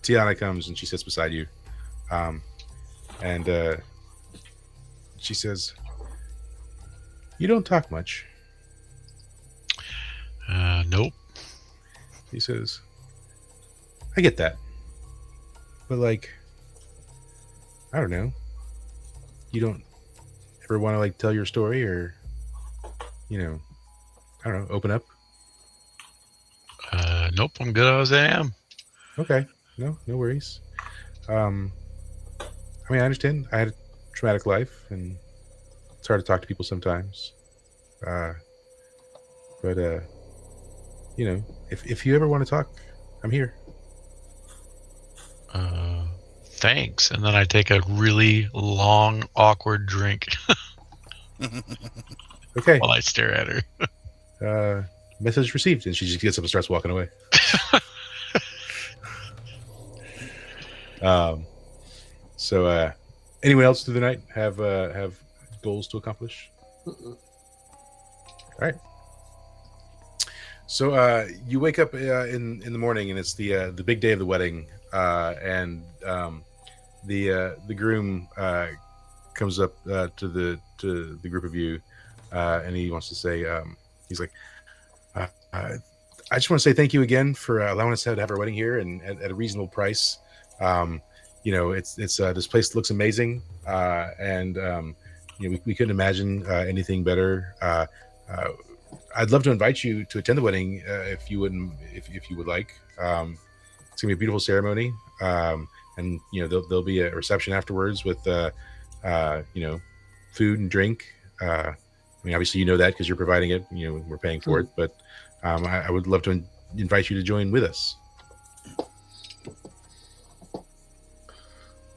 Tiana comes and she sits beside you, and she says, "You don't talk much." Nope. He says, "I get that, but I don't know. You don't ever want to tell your story, or I don't know, open up?" Nope. I'm good as I am. Okay, no worries. I understand. I had a traumatic life, and it's hard to talk to people sometimes. But if you ever want to talk, I'm here. Thanks. And then I take a really long, awkward drink Okay. while I stare at her. Message received, and she just gets up and starts walking away. Anyone else through the night have goals to accomplish? Mm-mm. All right. So you wake up in the morning, and it's the big day of the wedding. and the groom comes up to the group of you, and he wants to say, he's like, I just want to say thank you again for allowing us to have our wedding here and at a reasonable price. It's this place looks amazing, and we couldn't imagine anything better. I'd love to invite you to attend the wedding if you would like. It's gonna be a beautiful ceremony, and there'll be a reception afterwards with food and drink. I mean, obviously you know that because you're providing it. We're paying for it, but I would love to invite you to join with us.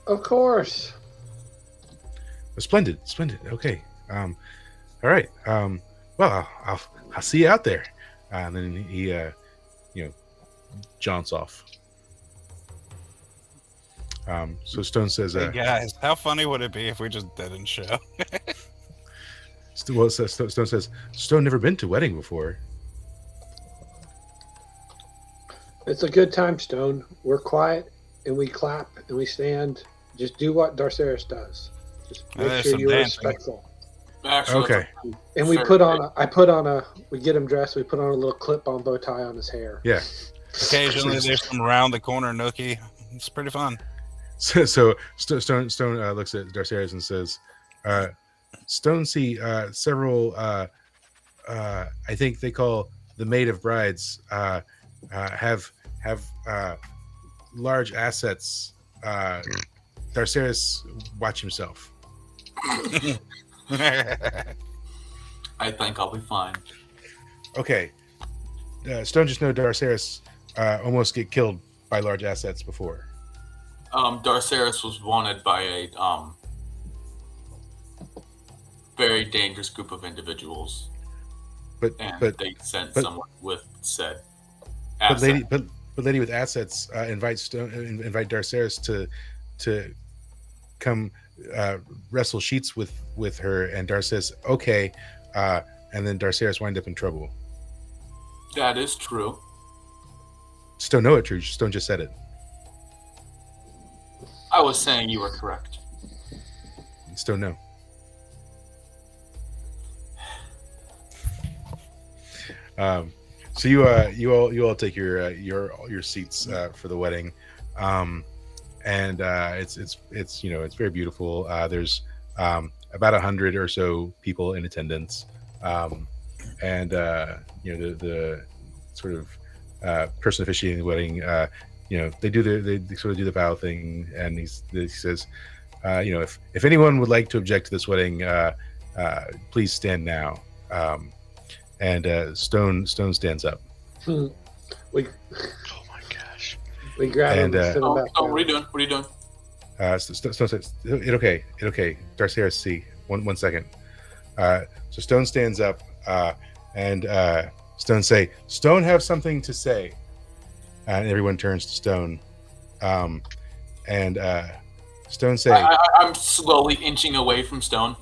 Of course. Splendid. Okay. All right. Well, I'll see you out there. And then he, jaunts off. So Stone says, Hey guys, how funny would it be if we just didn't show? Stone says, Stone never been to a wedding before. It's a good time, Stone. We're quiet and we clap and we stand. Just do what Darceris does. Just make There's sure some you're dancing. respectful. Actually, Okay. And we Fair put on we get him dressed. We put on a little clip-on bow tie on his hair. Yeah. Occasionally there's some round the corner nookie. It's pretty fun. So Stone looks at Darceris and says, Stone see several, I think they call the maid of brides, have large assets. Darceris, watch himself. I think I'll be fine. Okay. Stone just know Darceris almost get killed by large assets before. Darceris was wanted by a very dangerous group of individuals, But they sent but- someone with said but asset. lady with assets invite Darceris to come wrestle sheets with her, and Dar says okay, and then Darceris wind up in trouble. That is true. Stone know it true. Stone just said it. I was saying you were correct. Stone know. So you all take your seats for the wedding, and it's very beautiful. There's about 100 or so people in attendance, and the sort of person officiating the wedding, they sort of do the vow thing, and he says, if anyone would like to object to this wedding, please stand now. And Stone stands up. We Oh my gosh. we grab him And, and sit him back What down. are you doing? What are you doing? Stone says, "It okay. Darceris, see, one second." So Stone stands up, and Stone say, "Stone have something to say," and everyone turns to Stone, and Stone say, I'm slowly inching away from Stone.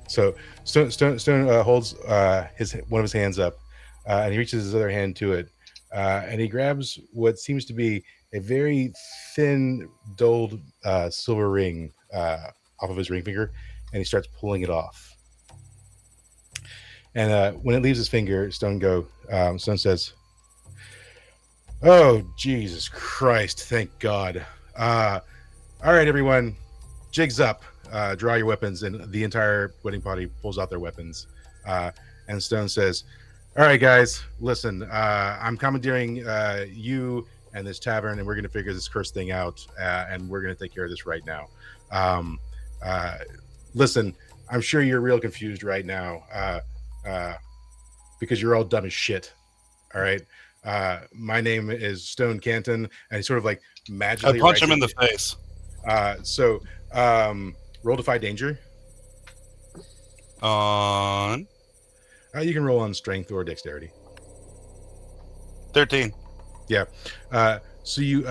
So Stone holds one of his hands up, and he reaches his other hand to it, and he grabs what seems to be a very thin, dulled silver ring off of his ring finger, and he starts pulling it off. And when it leaves his finger, Stone says, "Oh, Jesus Christ! Thank God! All right, everyone, jigs up." Draw your weapons, and the entire wedding party pulls out their weapons. And Stone says, "All right, guys, listen. I'm commandeering you and this tavern, and we're going to figure this curse thing out, and we're going to take care of this right now. Listen, I'm sure you're real confused right now because you're all dumb as shit. All right. My name is Stone Canton," and he sort of like magically I punch writes him in it- the face. Roll Defy Danger. On You can roll on strength or dexterity. 13. So you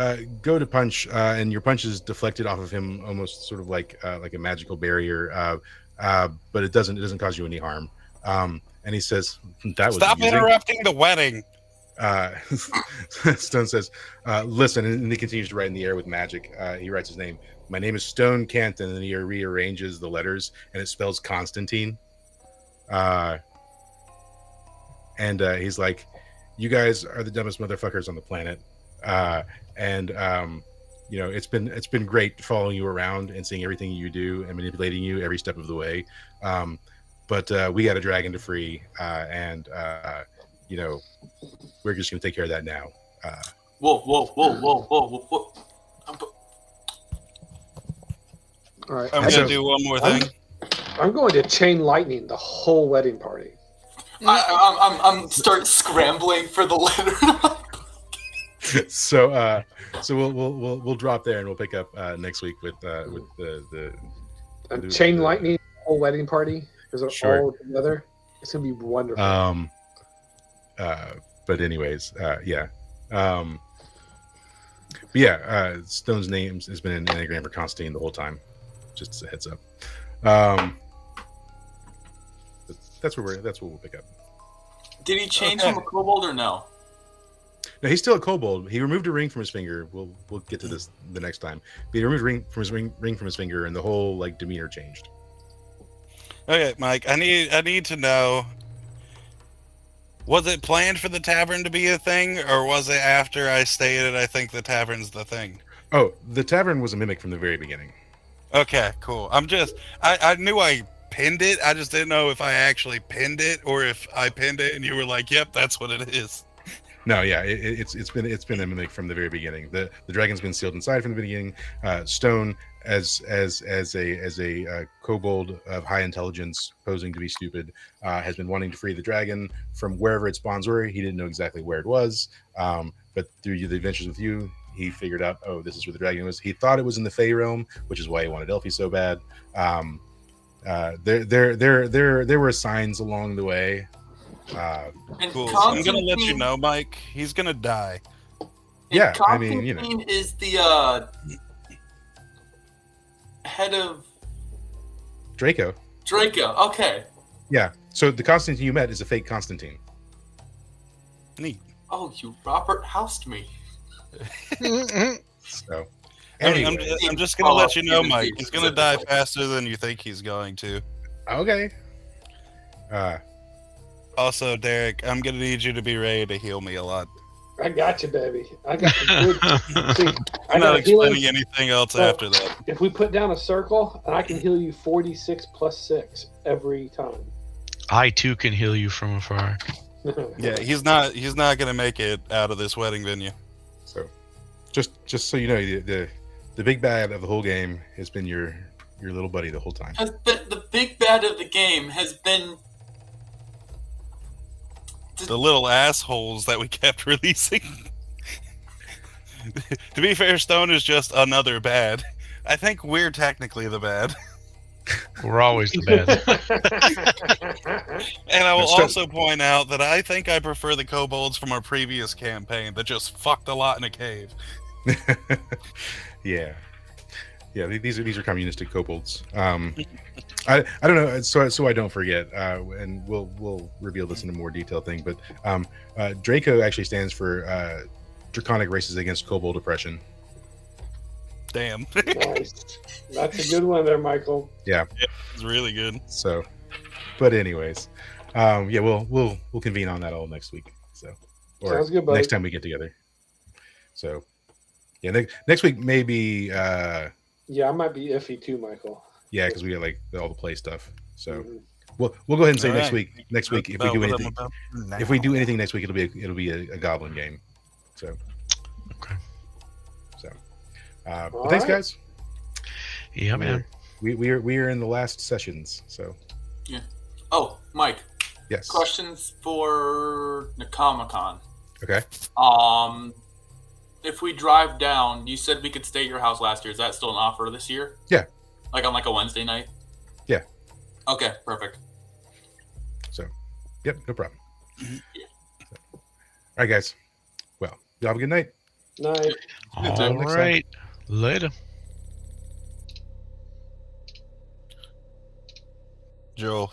go to punch, and your punch is deflected off of him, almost sort of like a magical barrier. But it doesn't cause you any harm. And he says, "That was Stop amusing." interrupting the wedding. Stone says, listen, and he continues to write in the air with magic. He writes his name. My name is Stone Canton, and he rearranges the letters, and it spells Constantine. And he's like, you guys are the dumbest motherfuckers on the planet. And it's been great following you around and seeing everything you do and manipulating you every step of the way. But we got a dragon to free, and we're just gonna take care of that now. Whoa. All right. I'm gonna do one more thing. I'm going to chain lightning the whole wedding party. I'm start scrambling for the letter. So we'll drop there and we'll pick up next week with the chain lightning the whole wedding party. Is it Sure. all together? It's gonna be wonderful. But anyways, yeah. But yeah, Stone's name has been an anagram for Constantine the whole time. Just as a heads up. But that's what we'll pick up. Did he change from a kobold or no? No, he's still a kobold. He removed a ring from his finger. We'll get to this the next time. But he removed ring from his finger, and the whole like demeanor changed. Okay, Mike, I need to know, was it planned for the tavern to be a thing, or was it after I stated I think the tavern's the thing? Oh, the tavern was a mimic from the very beginning. Okay, cool. I knew I pinned it. I just didn't know if I actually pinned it or if I pinned it and you were like, "Yep, that's what it is." No, yeah, it's been a mimic from the very beginning. The dragon's been sealed inside from the beginning. Stone, as a kobold of high intelligence, posing to be stupid, has been wanting to free the dragon from wherever its bonds were. He didn't know exactly where it was, but through the adventures with you, he figured out, oh, this is where the dragon was. He thought it was in the Fey realm, which is why he wanted Elfie so bad. There were signs along the way. And Cool. So I'm gonna let you know, Mike. He's gonna die. Yeah, I Constantine mean, is the head of Draco. Okay. Yeah. So the Constantine you met is a fake Constantine. Neat. Oh, you Robert housed me. So I'm just gonna let you know, Mike. He's gonna die Specifically. faster than you think he's going to. okay. Also, Derek, I'm gonna need you to be ready to heal me a lot. I got you, baby. I got you. Good. See, I I'm not got healing. explaining anything else Well, after that. If we put down a circle, and I can heal you 46 plus 6 every time. I too can heal you from afar. Yeah, he's not gonna make it out of this wedding venue. So just so you know, the big bad of the whole game has been your little buddy the whole time. Has been the big bad of the game has been The little assholes that we kept releasing. To be fair, Stone is just another bad. I think we're technically the bad. We're always the bad. And I will Stone- also point out that I think I prefer the kobolds from our previous campaign that just fucked a lot in a cave. Yeah. These are communistic kobolds. I don't know. So I don't forget, and we'll reveal this in a more detailed thing. But Draco actually stands for Draconic Races Against Kobold Oppression. Damn. Nice. That's a good one there, Michael. It's really good. So, but anyways, we'll convene on that all next week. So, or Sounds good, buddy. next time we get together. So, yeah, next week maybe. Yeah, I might be iffy too, Michael. Yeah, because we got like all the play stuff. So Mhm. we'll go ahead and say All next right. week. Next week, if About we do what I'm anything, about now. if we do anything next week, it'll be a goblin game. So Okay. So, All but thanks, right. guys. Yeah, man. We are in the last sessions. So Oh, Mike. yes. Questions for Necomicon. Okay. If we drive down, you said we could stay at your house last year. Is that still an offer this year? Yeah. Like on like a Wednesday night? Yeah. Okay, perfect. So, yep, no problem. Yeah. All right, guys. Well, y'all have a good night. Night. Until All next time. right. Later. Joel,